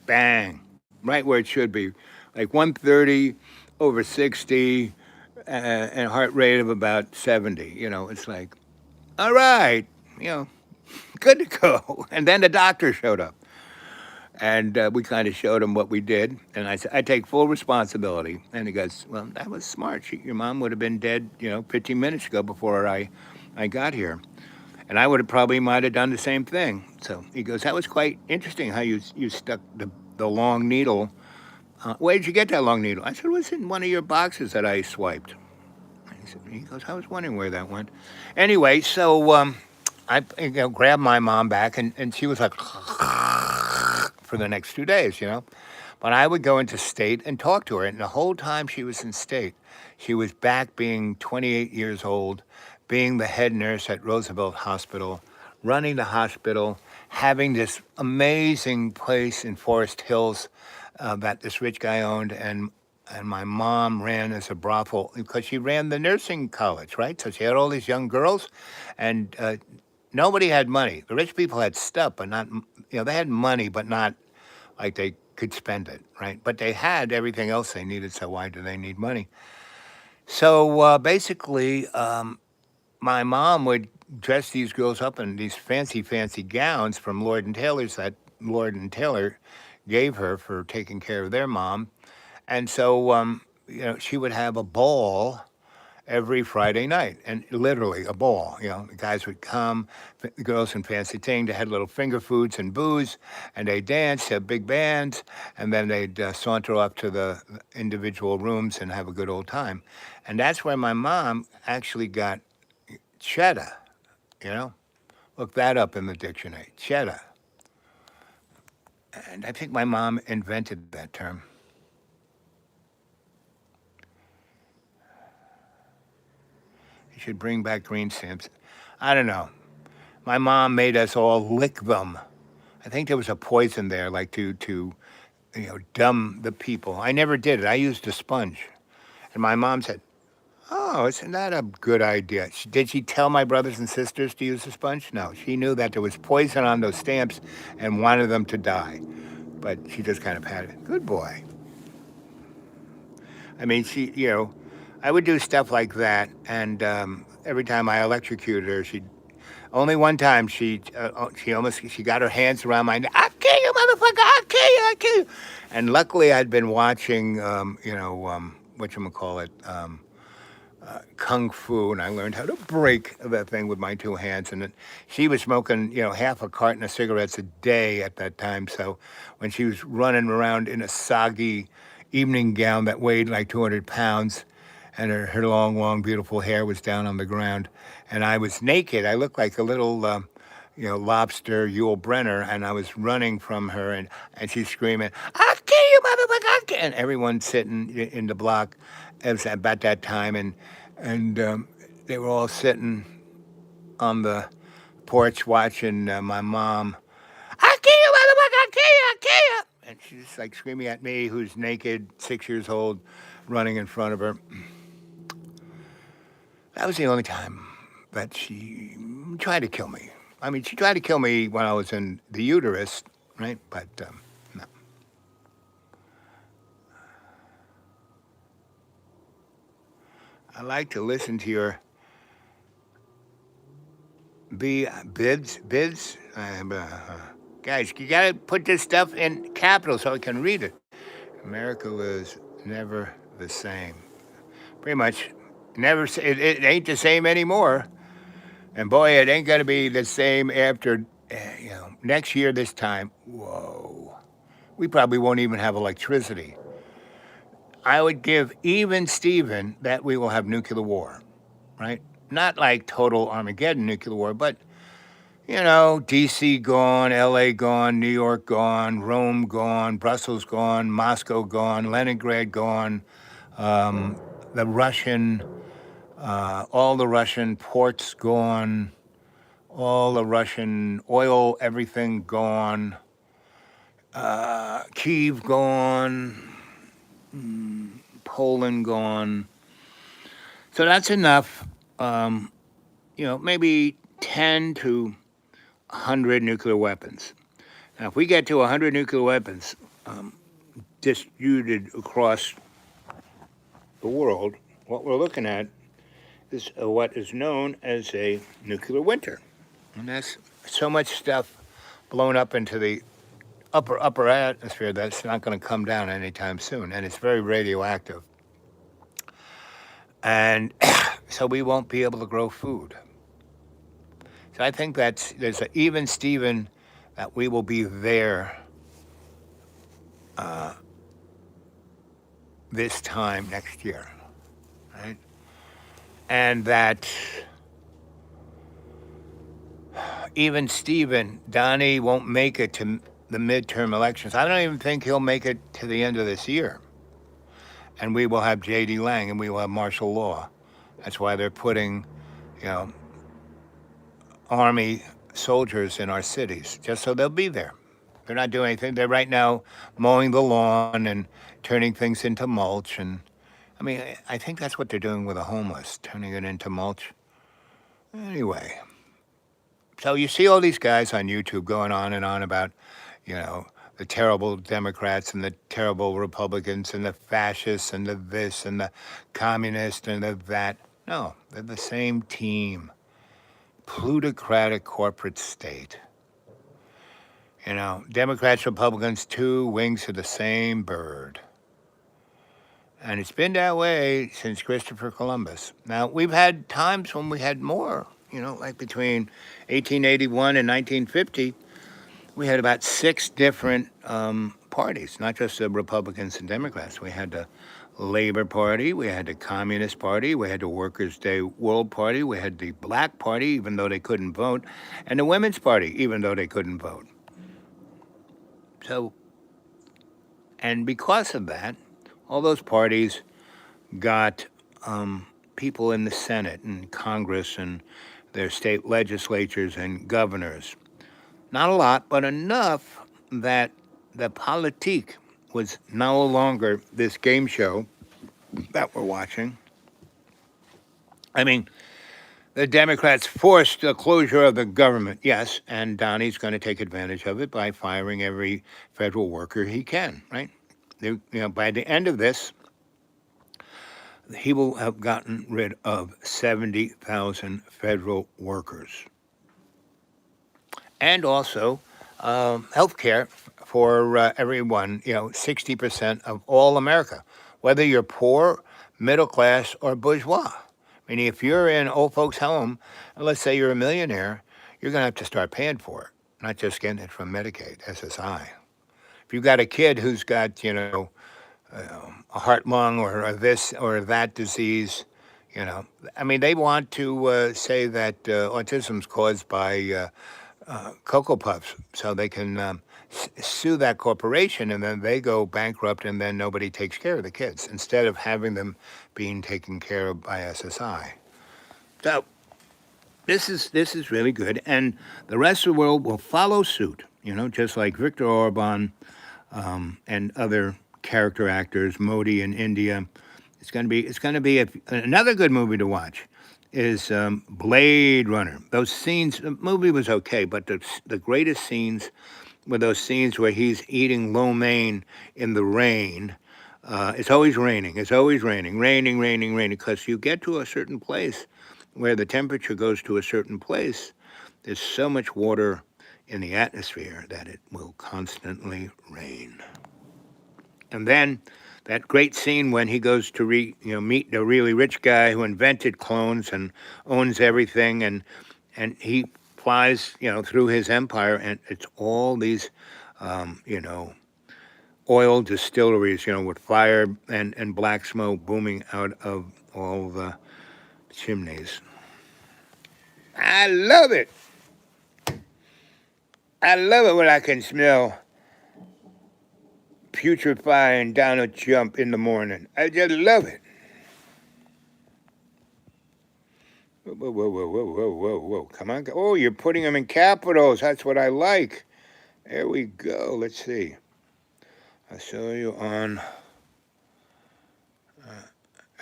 Bang. Right where it should be. Like 130 over 60 and a heart rate of about 70. It's like, all right, good to go. And then the doctor showed up. And we kind of showed him what we did. And I said, I take full responsibility. And he goes, well, that was smart. Your mom would have been dead, 15 minutes ago before I got here. And I would have probably might have done the same thing. So he goes, that was quite interesting how you stuck the long needle. Where did you get that long needle? I said, it was in one of your boxes that I swiped. He goes, I was wondering where that went. Anyway, so I grabbed my mom back, and she was like, for the next 2 days, But I would go into state and talk to her. And the whole time she was in state, she was back being 28 years old, being the head nurse at Roosevelt Hospital, running the hospital, having this amazing place in Forest Hills that this rich guy owned, and my mom ran as a brothel because she ran the nursing college, right? So she had all these young girls, and nobody had money. The rich people had stuff, but not, they had money, but not like they could spend it, right? But they had everything else they needed, so why do they need money? So basically, my mom would dress these girls up in these fancy, fancy gowns from Lord and Taylor's that Lord and Taylor gave her for taking care of their mom. And so, she would have a ball every Friday night, and literally a ball. The guys would come, the girls in fancy thing. They had little finger foods and booze, and they danced, had big bands, and then they'd saunter off to the individual rooms and have a good old time. And that's where my mom actually got cheddar. You know, look that up in the dictionary. Cheddar. And I think my mom invented that term. You should bring back green stamps. I don't know. My mom made us all lick them. I think there was a poison there, like to dumb the people. I never did it. I used a sponge. And my mom said, "Oh, isn't that a good idea?" Did she tell my brothers and sisters to use a sponge? No. She knew that there was poison on those stamps and wanted them to die. But she just kind of had it. Good boy. I mean, I would do stuff like that. And every time I electrocuted her, only one time she got her hands around my neck. "I'll kill you, motherfucker! I'll kill you!" And luckily, I'd been watching, whatchamacallit, kung fu, and I learned how to break that thing with my two hands. And she was smoking, half a carton of cigarettes a day at that time. So when she was running around in a soggy evening gown that weighed like 200 pounds, and her long, long, beautiful hair was down on the ground, and I was naked. I looked like a little, lobster Yul Brenner, and I was running from her, and she's screaming, "I'll kill you, motherfucker! I'll kill you!" And everyone sitting in the block, it was about that time, and they were all sitting on the porch watching my mom. "I'll kill you, motherfucker! I'll kill you! I'll kill you!" And she's just like screaming at me, who's naked, 6 years old, running in front of her. That was the only time that she tried to kill me. I mean, she tried to kill me when I was in the uterus, right? But no. I like to listen to your bids. Guys, you gotta put this stuff in capital so I can read it. America was never the same. Pretty much, never. It ain't the same anymore. And boy, it ain't gonna be the same after, next year this time. Whoa, we probably won't even have electricity. I would give even Steven that we will have nuclear war, right? Not like total Armageddon nuclear war, but DC gone, LA gone, New York gone, Rome gone, Brussels gone, Moscow gone, Leningrad gone, the Russian, all the Russian ports gone, all the Russian oil, everything gone, Kyiv gone, Poland gone. So that's enough. Maybe 10 to 100 nuclear weapons. Now, if we get to 100 nuclear weapons distributed across the world, what we're looking at is what is known as a nuclear winter. And that's so much stuff blown up into the upper atmosphere that's not going to come down anytime soon. And it's very radioactive. And so we won't be able to grow food. So I think there's an even Steven that we will be there this time next year, right? And that even Steven, Donnie won't make it to the midterm elections. I don't even think he'll make it to the end of this year. And we will have J.D. Lang and we will have martial law. That's why they're putting, Army soldiers in our cities, just so they'll be there. They're not doing anything. They're right now mowing the lawn and turning things into mulch. And I mean, I think that's what they're doing with the homeless, turning it into mulch. Anyway, so you see all these guys on YouTube going on and on about, you know, the terrible Democrats and the terrible Republicans and the fascists and the this and the communists and the that. No, they're the same team. Plutocratic corporate state. You know, Democrats, Republicans, two wings of the same bird. And it's been that way since Christopher Columbus. Now, we've had times when we had more, you know, like between 1881 and 1950, we had about 6 different parties, not just the Republicans and Democrats. We had the Labor Party, we had the Communist Party, we had the Workers' Day World Party, we had the Black Party, even though they couldn't vote, and the Women's Party, even though they couldn't vote. So, and because of that, all those parties got people in the Senate and Congress and their state legislatures and governors. Not a lot, but enough that the politique was no longer this game show that we're watching. I mean, the Democrats forced the closure of the government, yes, and Donnie's going to take advantage of it by firing every federal worker he can, right? You know, by the end of this, he will have gotten rid of 70,000 federal workers. And also health care for everyone, you know, 60% of all America, whether you're poor, middle class, or bourgeois. I mean, if you're in old folks' home, and let's say you're a millionaire, you're going to have to start paying for it, not just getting it from Medicaid, SSI. If you've got a kid who's got, you know, a heart, lung, or a this or that disease, you know, I mean, they want to say that autism's caused by Cocoa Puffs, so they can sue that corporation, and then they go bankrupt, and then nobody takes care of the kids instead of having them being taken care of by SSI. So this is really good, and the rest of the world will follow suit. You know, just like Viktor Orban and other character actors, Modi in India. It's going to be another good movie to watch. Is Blade Runner. Those scenes, the movie was okay, but the greatest scenes were those scenes where he's eating lo mein in the rain. It's always raining. It's always raining, because you get to a certain place where the temperature goes to a certain place. There's so much water in the atmosphere that it will constantly rain. And then that great scene when he goes to meet the really rich guy who invented clones and owns everything, and he flies, you know, through his empire, and it's all these, you know, oil distilleries, you know, with fire and black smoke booming out of all the chimneys. I love it. I love it when I can smell putrefying Donald Trump in the morning. I just love it. Whoa. Come on. Oh, you're putting them in capitals. That's what I like. There we go. Let's see. I'll show you on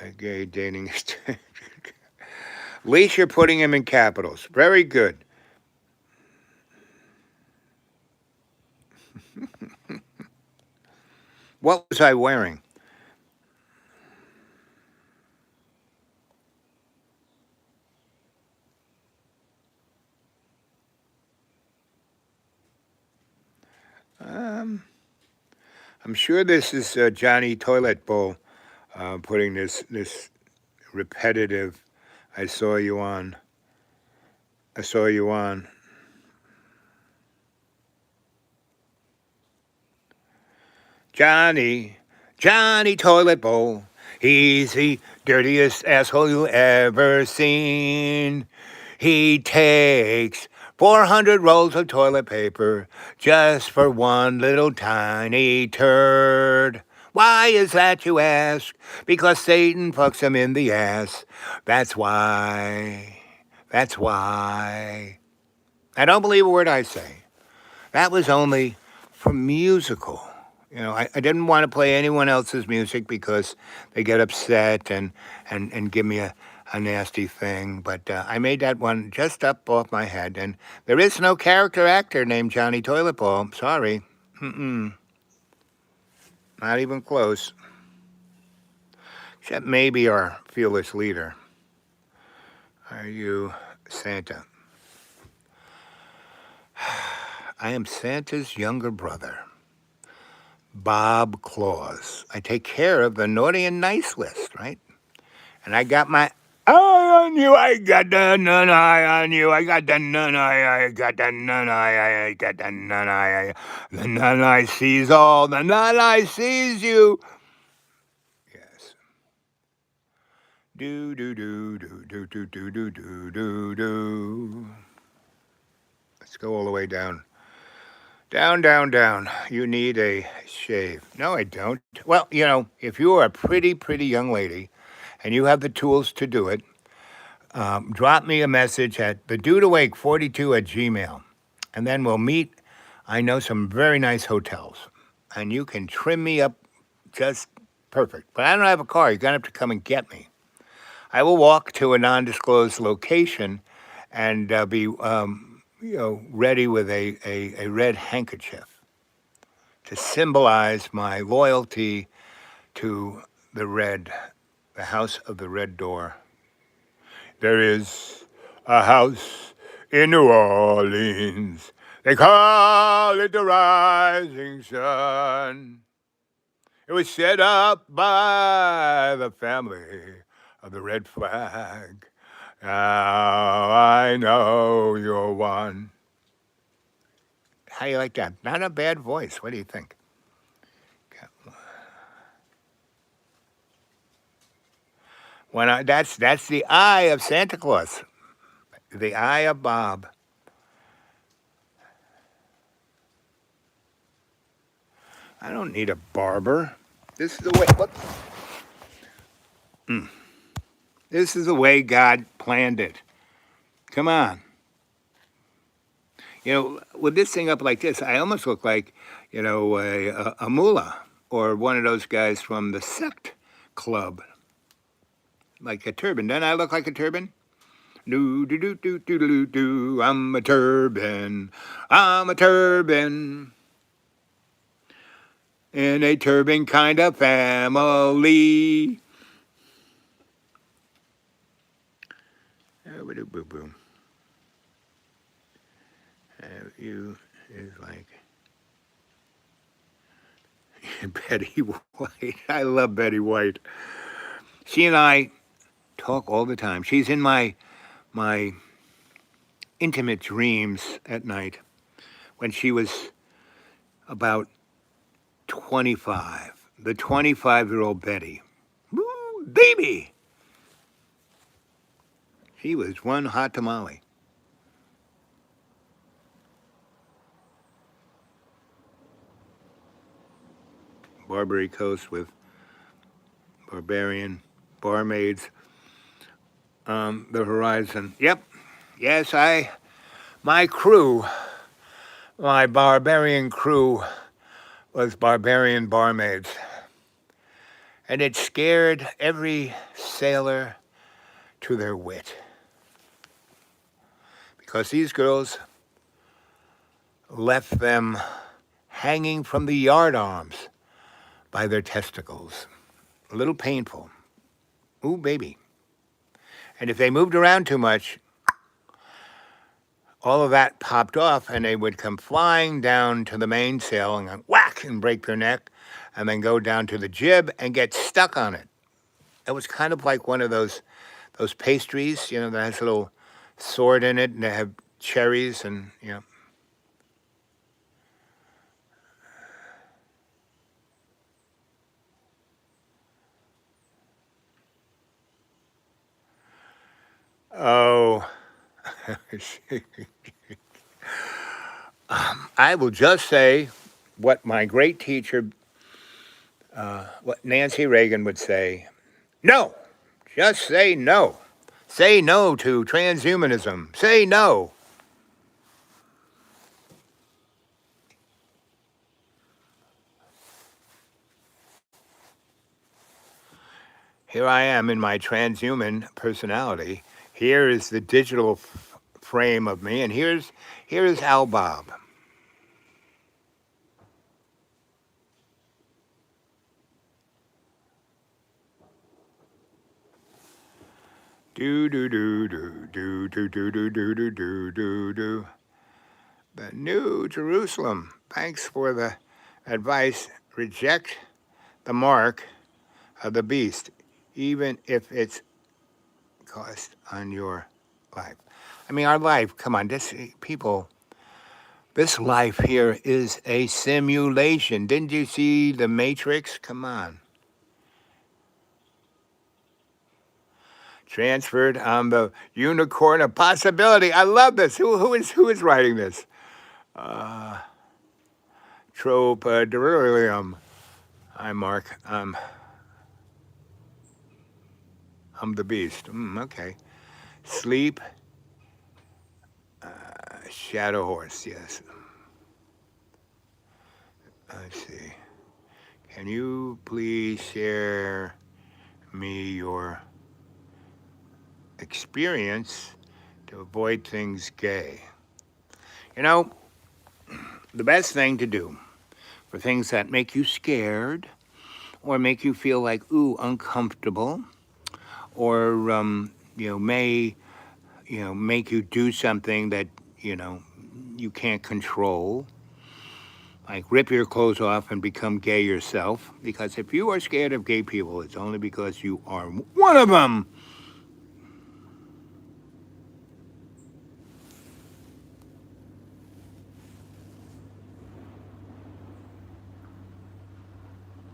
a gay dating exchange. At least you're putting them in capitals. Very good. What was I wearing? I'm sure this is Johnny Toilet Bowl putting this repetitive I saw you on. Johnny Toilet Bowl. He's the dirtiest asshole you ever seen. He takes 400 rolls of toilet paper just for one little tiny turd. Why is that, you ask? Because Satan fucks him in the ass. That's why. I don't believe a word I say. That was only for musical. I didn't want to play anyone else's music because they get upset and give me a nasty thing. But I made that one just up off my head. And there is no character actor named Johnny Toilet Bowl. Sorry. Mm-mm. Not even close. Except maybe our fearless leader. Are you Santa? I am Santa's younger brother, Bob Claus. I take care of the naughty and nice list, right? And I got my eye on you. I got the nun eye on you. I got the nun eye. I got the nun eye. I got the nun eye. The nun eye sees all. The nun eye sees you. Yes. Do do do do do do do do do do do. Let's go all the way down. Down, down, down. You need a shave. No, I don't. Well, if you are a pretty, pretty young lady and you have the tools to do it, drop me a message at thedudeawake42@gmail. And then we'll meet. I know some very nice hotels. And you can trim me up just perfect. But I don't have a car. You're going to have to come and get me. I will walk to a non-disclosed location and be ready with a red handkerchief to symbolize my loyalty to the house of the red door. There is a house in New Orleans. They call it the Rising Sun. It was set up by the family of the red flag. Now I know you're one. How do you like that? Not a bad voice. What do you think? That's the eye of Santa Claus. The eye of Bob. I don't need a barber. This is the way. Look. This is the way God planned it. Come on. With this thing up like this, I almost look like, a mullah or one of those guys from the sect club. Like a turban. Doesn't I look like a turban? Do do do do do do do. I'm a turban. I'm a turban. In a turban kind of family. Boom. You is like Betty White. I love Betty White. She and I talk all the time. She's in my intimate dreams at night when she was about 25. The 25-year-old Betty. Woo, baby! She was one hot tamale. Barbary Coast with barbarian barmaids. The horizon. Yep. Yes, my crew, my barbarian crew was barbarian barmaids. And it scared every sailor to their wit. Because these girls left them hanging from the yardarms by their testicles. A little painful. Ooh, baby. And if they moved around too much, all of that popped off and they would come flying down to the mainsail and whack and break their neck and then go down to the jib and get stuck on it. It was kind of like one of those pastries, that has a little sword in it and they have cherries and, Oh, I will just say what my great teacher, what Nancy Reagan would say. No, just say no. Say no to transhumanism. Say no. Here I am in my transhuman personality. Here is the digital frame of me, and here's Owl Bob. Do do do do do do do do do do do do do. The New Jerusalem. Thanks for the advice. Reject the mark of the beast, even if it's cost on your life. I mean, our life. Come on, this people. This life here is a simulation. Didn't you see the Matrix? Come on. Transferred on the unicorn of possibility. I love this. Who is writing this? Trope delirium. Hi, Mark. I'm the beast. Okay. Sleep. Shadow horse. Yes. Let's see. Can you please share me your experience to avoid things gay? You know, the best thing to do for things that make you scared or make you feel like, ooh, uncomfortable, or, may, make you do something that, you can't control, like rip your clothes off and become gay yourself. Because if you are scared of gay people, it's only because you are one of them.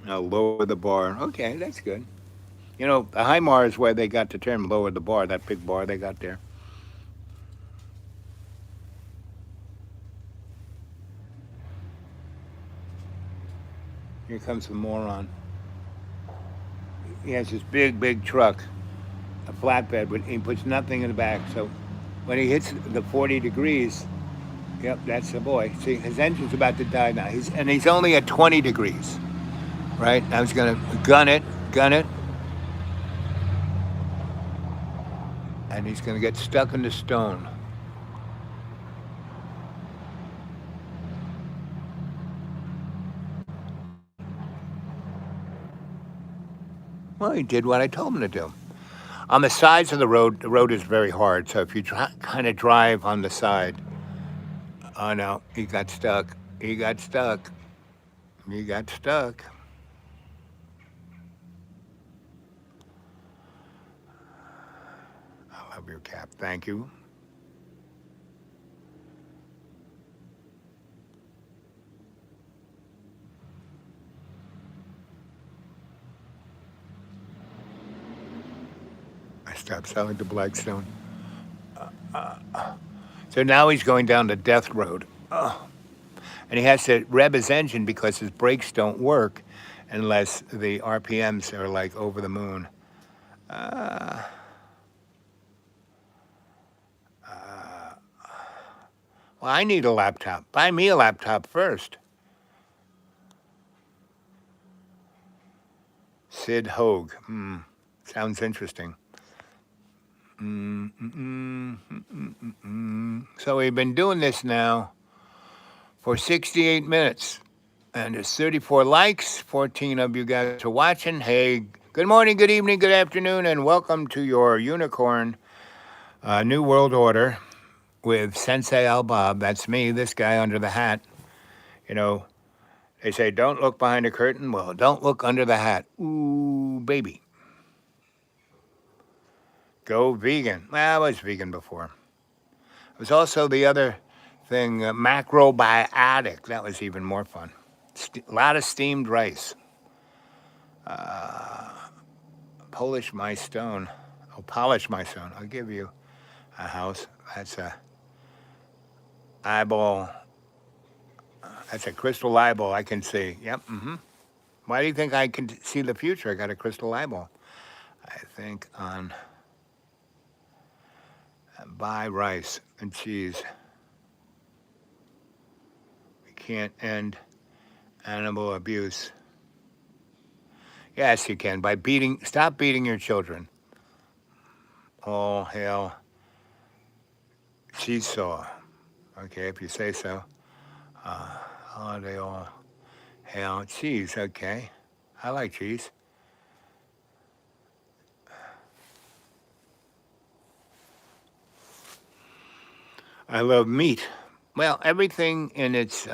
Now lower the bar. Okay, that's good. The high bar is where they got the term lower the bar, that big bar they got there. Here comes the moron. He has this big truck, a flatbed, but he puts nothing in the back. So when he hits the 40 degrees, yep, that's the boy. See, his engine's about to die now. He's only at 20 degrees, right? I was gonna gun it, and he's gonna get stuck in the stone. Well, he did what I told him to do. On the sides of the road is very hard. So if you kind of drive on the side, oh no, he got stuck. He got stuck. He got stuck. I love your cap. Thank you. I stopped selling to Blackstone. So now he's going down the death road. And he has to rev his engine because his brakes don't work unless the RPMs are like over the moon. Well, I need a laptop. Buy me a laptop first. Sid Hogue. Sounds interesting. So we've been doing this now for 68 minutes. And there's 34 likes. 14 of you guys are watching. Hey, good morning, good evening, good afternoon, and welcome to your Unicorn New World Order with Sensie Owl Bob. That's me, this guy under the hat. They say, don't look behind the curtain. Well, don't look under the hat. Ooh, baby. Go vegan. Well, I was vegan before. It was also the other thing, macrobiotic. That was even more fun. A lot of steamed rice. Polish my stone. Polish my stone. I'll give you a house. That's a eyeball. That's a crystal eyeball I can see. Yep. Why do you think I can see the future? I got a crystal eyeball. I think on buy rice and cheese. We can't end animal abuse. Yes, you can. By beating, stop beating your children. Oh, hell. Cheese saw. Okay, if you say so. Oh, they all. Hell, cheese. Okay. I like cheese. I love meat. Well, everything in its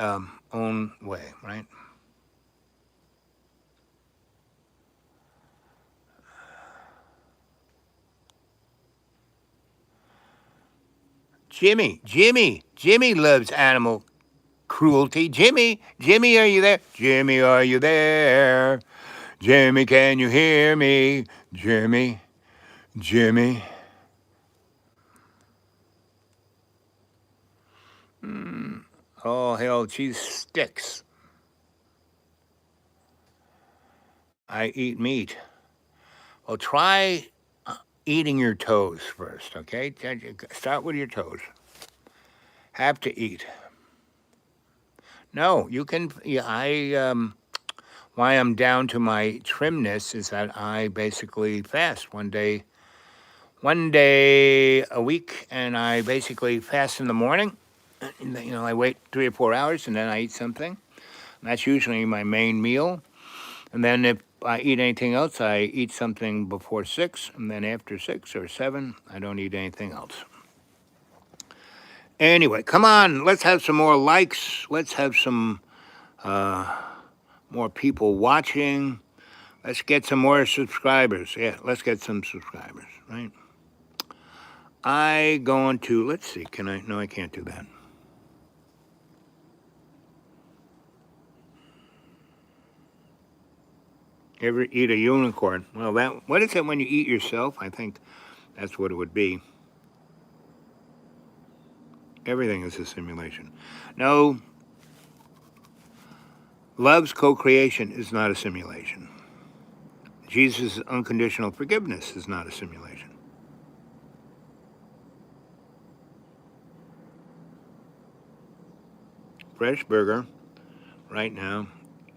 own way, right? Jimmy loves animal cruelty. Jimmy, are you there? Jimmy, are you there? Jimmy, can you hear me? Jimmy. Oh, hell, cheese sticks. I eat meat. Well, try eating your toes first, okay? Start with your toes. Have to eat. No, you can. Yeah, why I'm down to my trimness is that I basically fast one day a week, and I basically fast in the morning. I wait 3 or 4 hours, and then I eat something. And that's usually my main meal. And then if I eat anything else, I eat something before 6, and then after 6 or 7, I don't eat anything else. Anyway, come on, let's have some more likes. Let's have some more people watching. Let's get some more subscribers. Yeah, let's get some subscribers, right? Let's see, can I? No, I can't do that. Ever eat a unicorn? Well, what is it when you eat yourself? I think that's what it would be. Everything is a simulation. No, love's co-creation is not a simulation. Jesus' unconditional forgiveness is not a simulation. Fresh burger right now,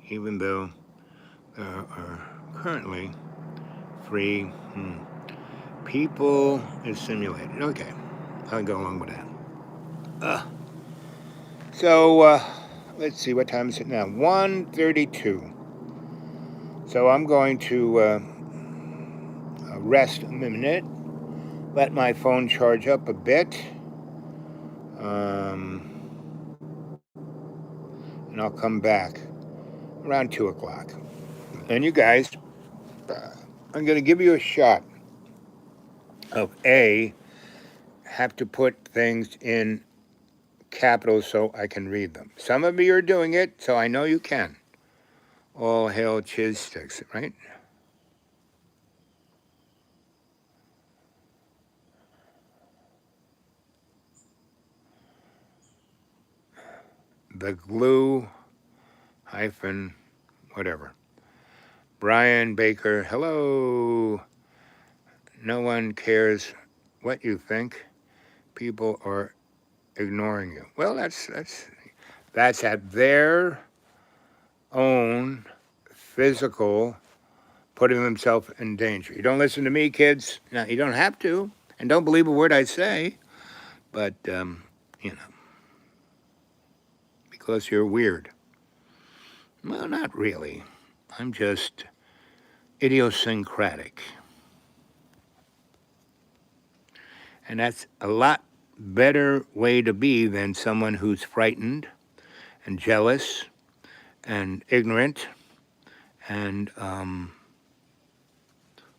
even though there are currently free people is simulated. Okay, I'll go along with that. So let's see, what time is it now? 1:32. So I'm going to rest a minute, let my phone charge up a bit, and I'll come back around 2 o'clock. And you guys, I'm going to give you a shot of have to put things in capitals so I can read them. Some of you are doing it, so I know you can. All hail chiz sticks, right? The glue hyphen whatever. Brian Baker, hello. No one cares what you think. People are ignoring you. Well, that's at their own physical putting themselves in danger. You don't listen to me, kids. Now, you don't have to, and don't believe a word I say, but because you're weird. Well, not really. I'm just idiosyncratic. And that's a lot better way to be than someone who's frightened and jealous and ignorant and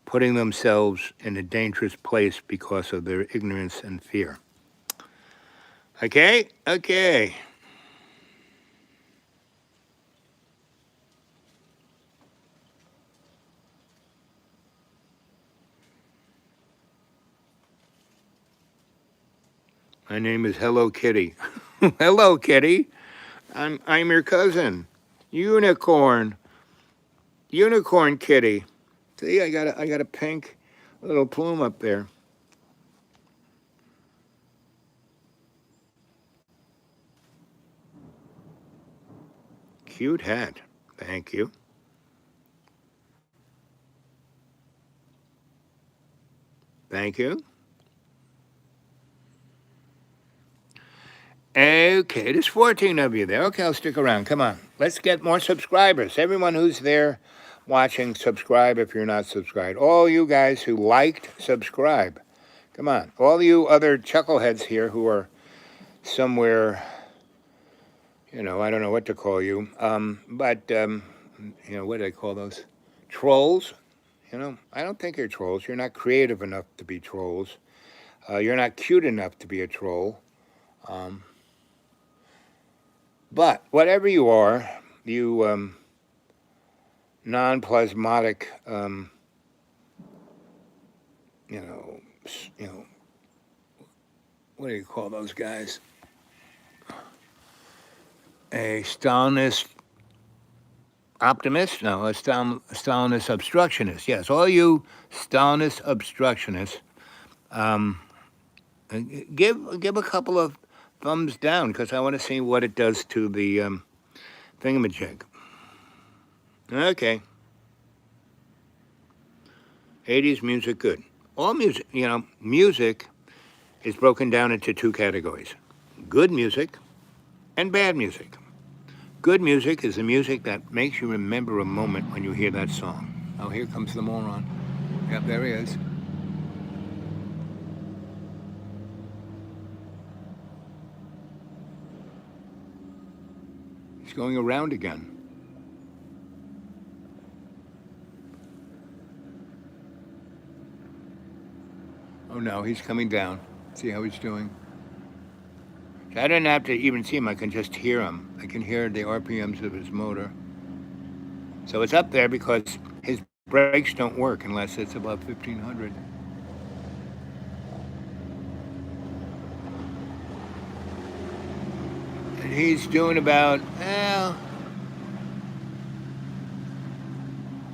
putting themselves in a dangerous place because of their ignorance and fear. Okay? Okay. My name is Hello Kitty. Hello Kitty. I'm your cousin. Unicorn. Unicorn Kitty. See, I got a pink little plume up there. Cute hat. Thank you. Thank you. Okay, there's 14 of you there. Okay, I'll stick around. Come on. Let's get more subscribers. Everyone who's there watching, subscribe if you're not subscribed. All you guys who liked, subscribe. Come on. All you other chuckleheads here who are somewhere, I don't know what to call you, but what do they call those? Trolls? I don't think you're trolls. You're not creative enough to be trolls. You're not cute enough to be a troll. But whatever you are, you non-plasmatic, what do you call those guys? A Stalinist optimist? No, a Stalinist obstructionist. Yes, all you Stalinist obstructionists, give a couple of thumbs down because I want to see what it does to the thingamajig. Okay. 80s music, good. All music, music is broken down into two categories. Good music and bad music. Good music is the music that makes you remember a moment when you hear that song. Oh, here comes the moron. Yep, there he is. He's going around again. Oh no, he's coming down. See how he's doing? I didn't have to even see him. I can just hear him. I can hear the RPMs of his motor. So it's up there because his brakes don't work unless it's above 1500. And he's doing about,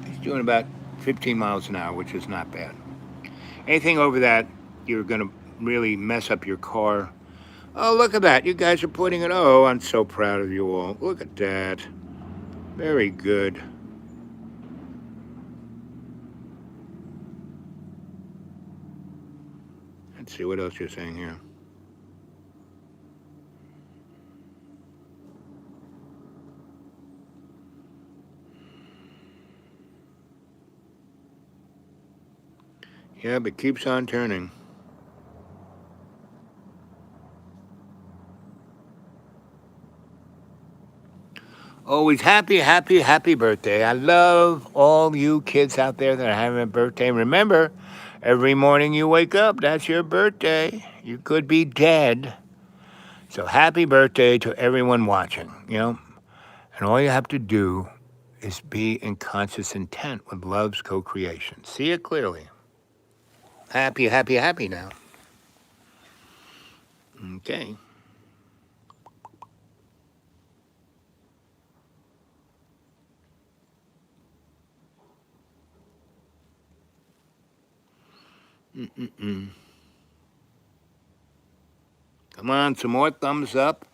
he's doing about 15 miles an hour, which is not bad. Anything over that, you're going to really mess up your car. Oh, look at that. You guys are putting it. Oh, I'm so proud of you all. Look at that. Very good. Let's see what else you're saying here. Yeah, but keeps on turning. Always happy, happy, happy birthday. I love all you kids out there that are having a birthday. Remember, every morning you wake up, that's your birthday. You could be dead. So happy birthday to everyone watching, And all you have to do is be in conscious intent with love's co-creation. See it clearly. Happy, happy, happy now. Okay. Come on, some more thumbs up,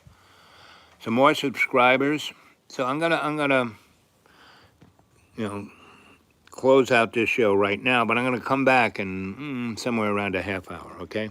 some more subscribers. So I'm gonna, close out this show right now, but I'm gonna come back in somewhere around a half hour. Okay.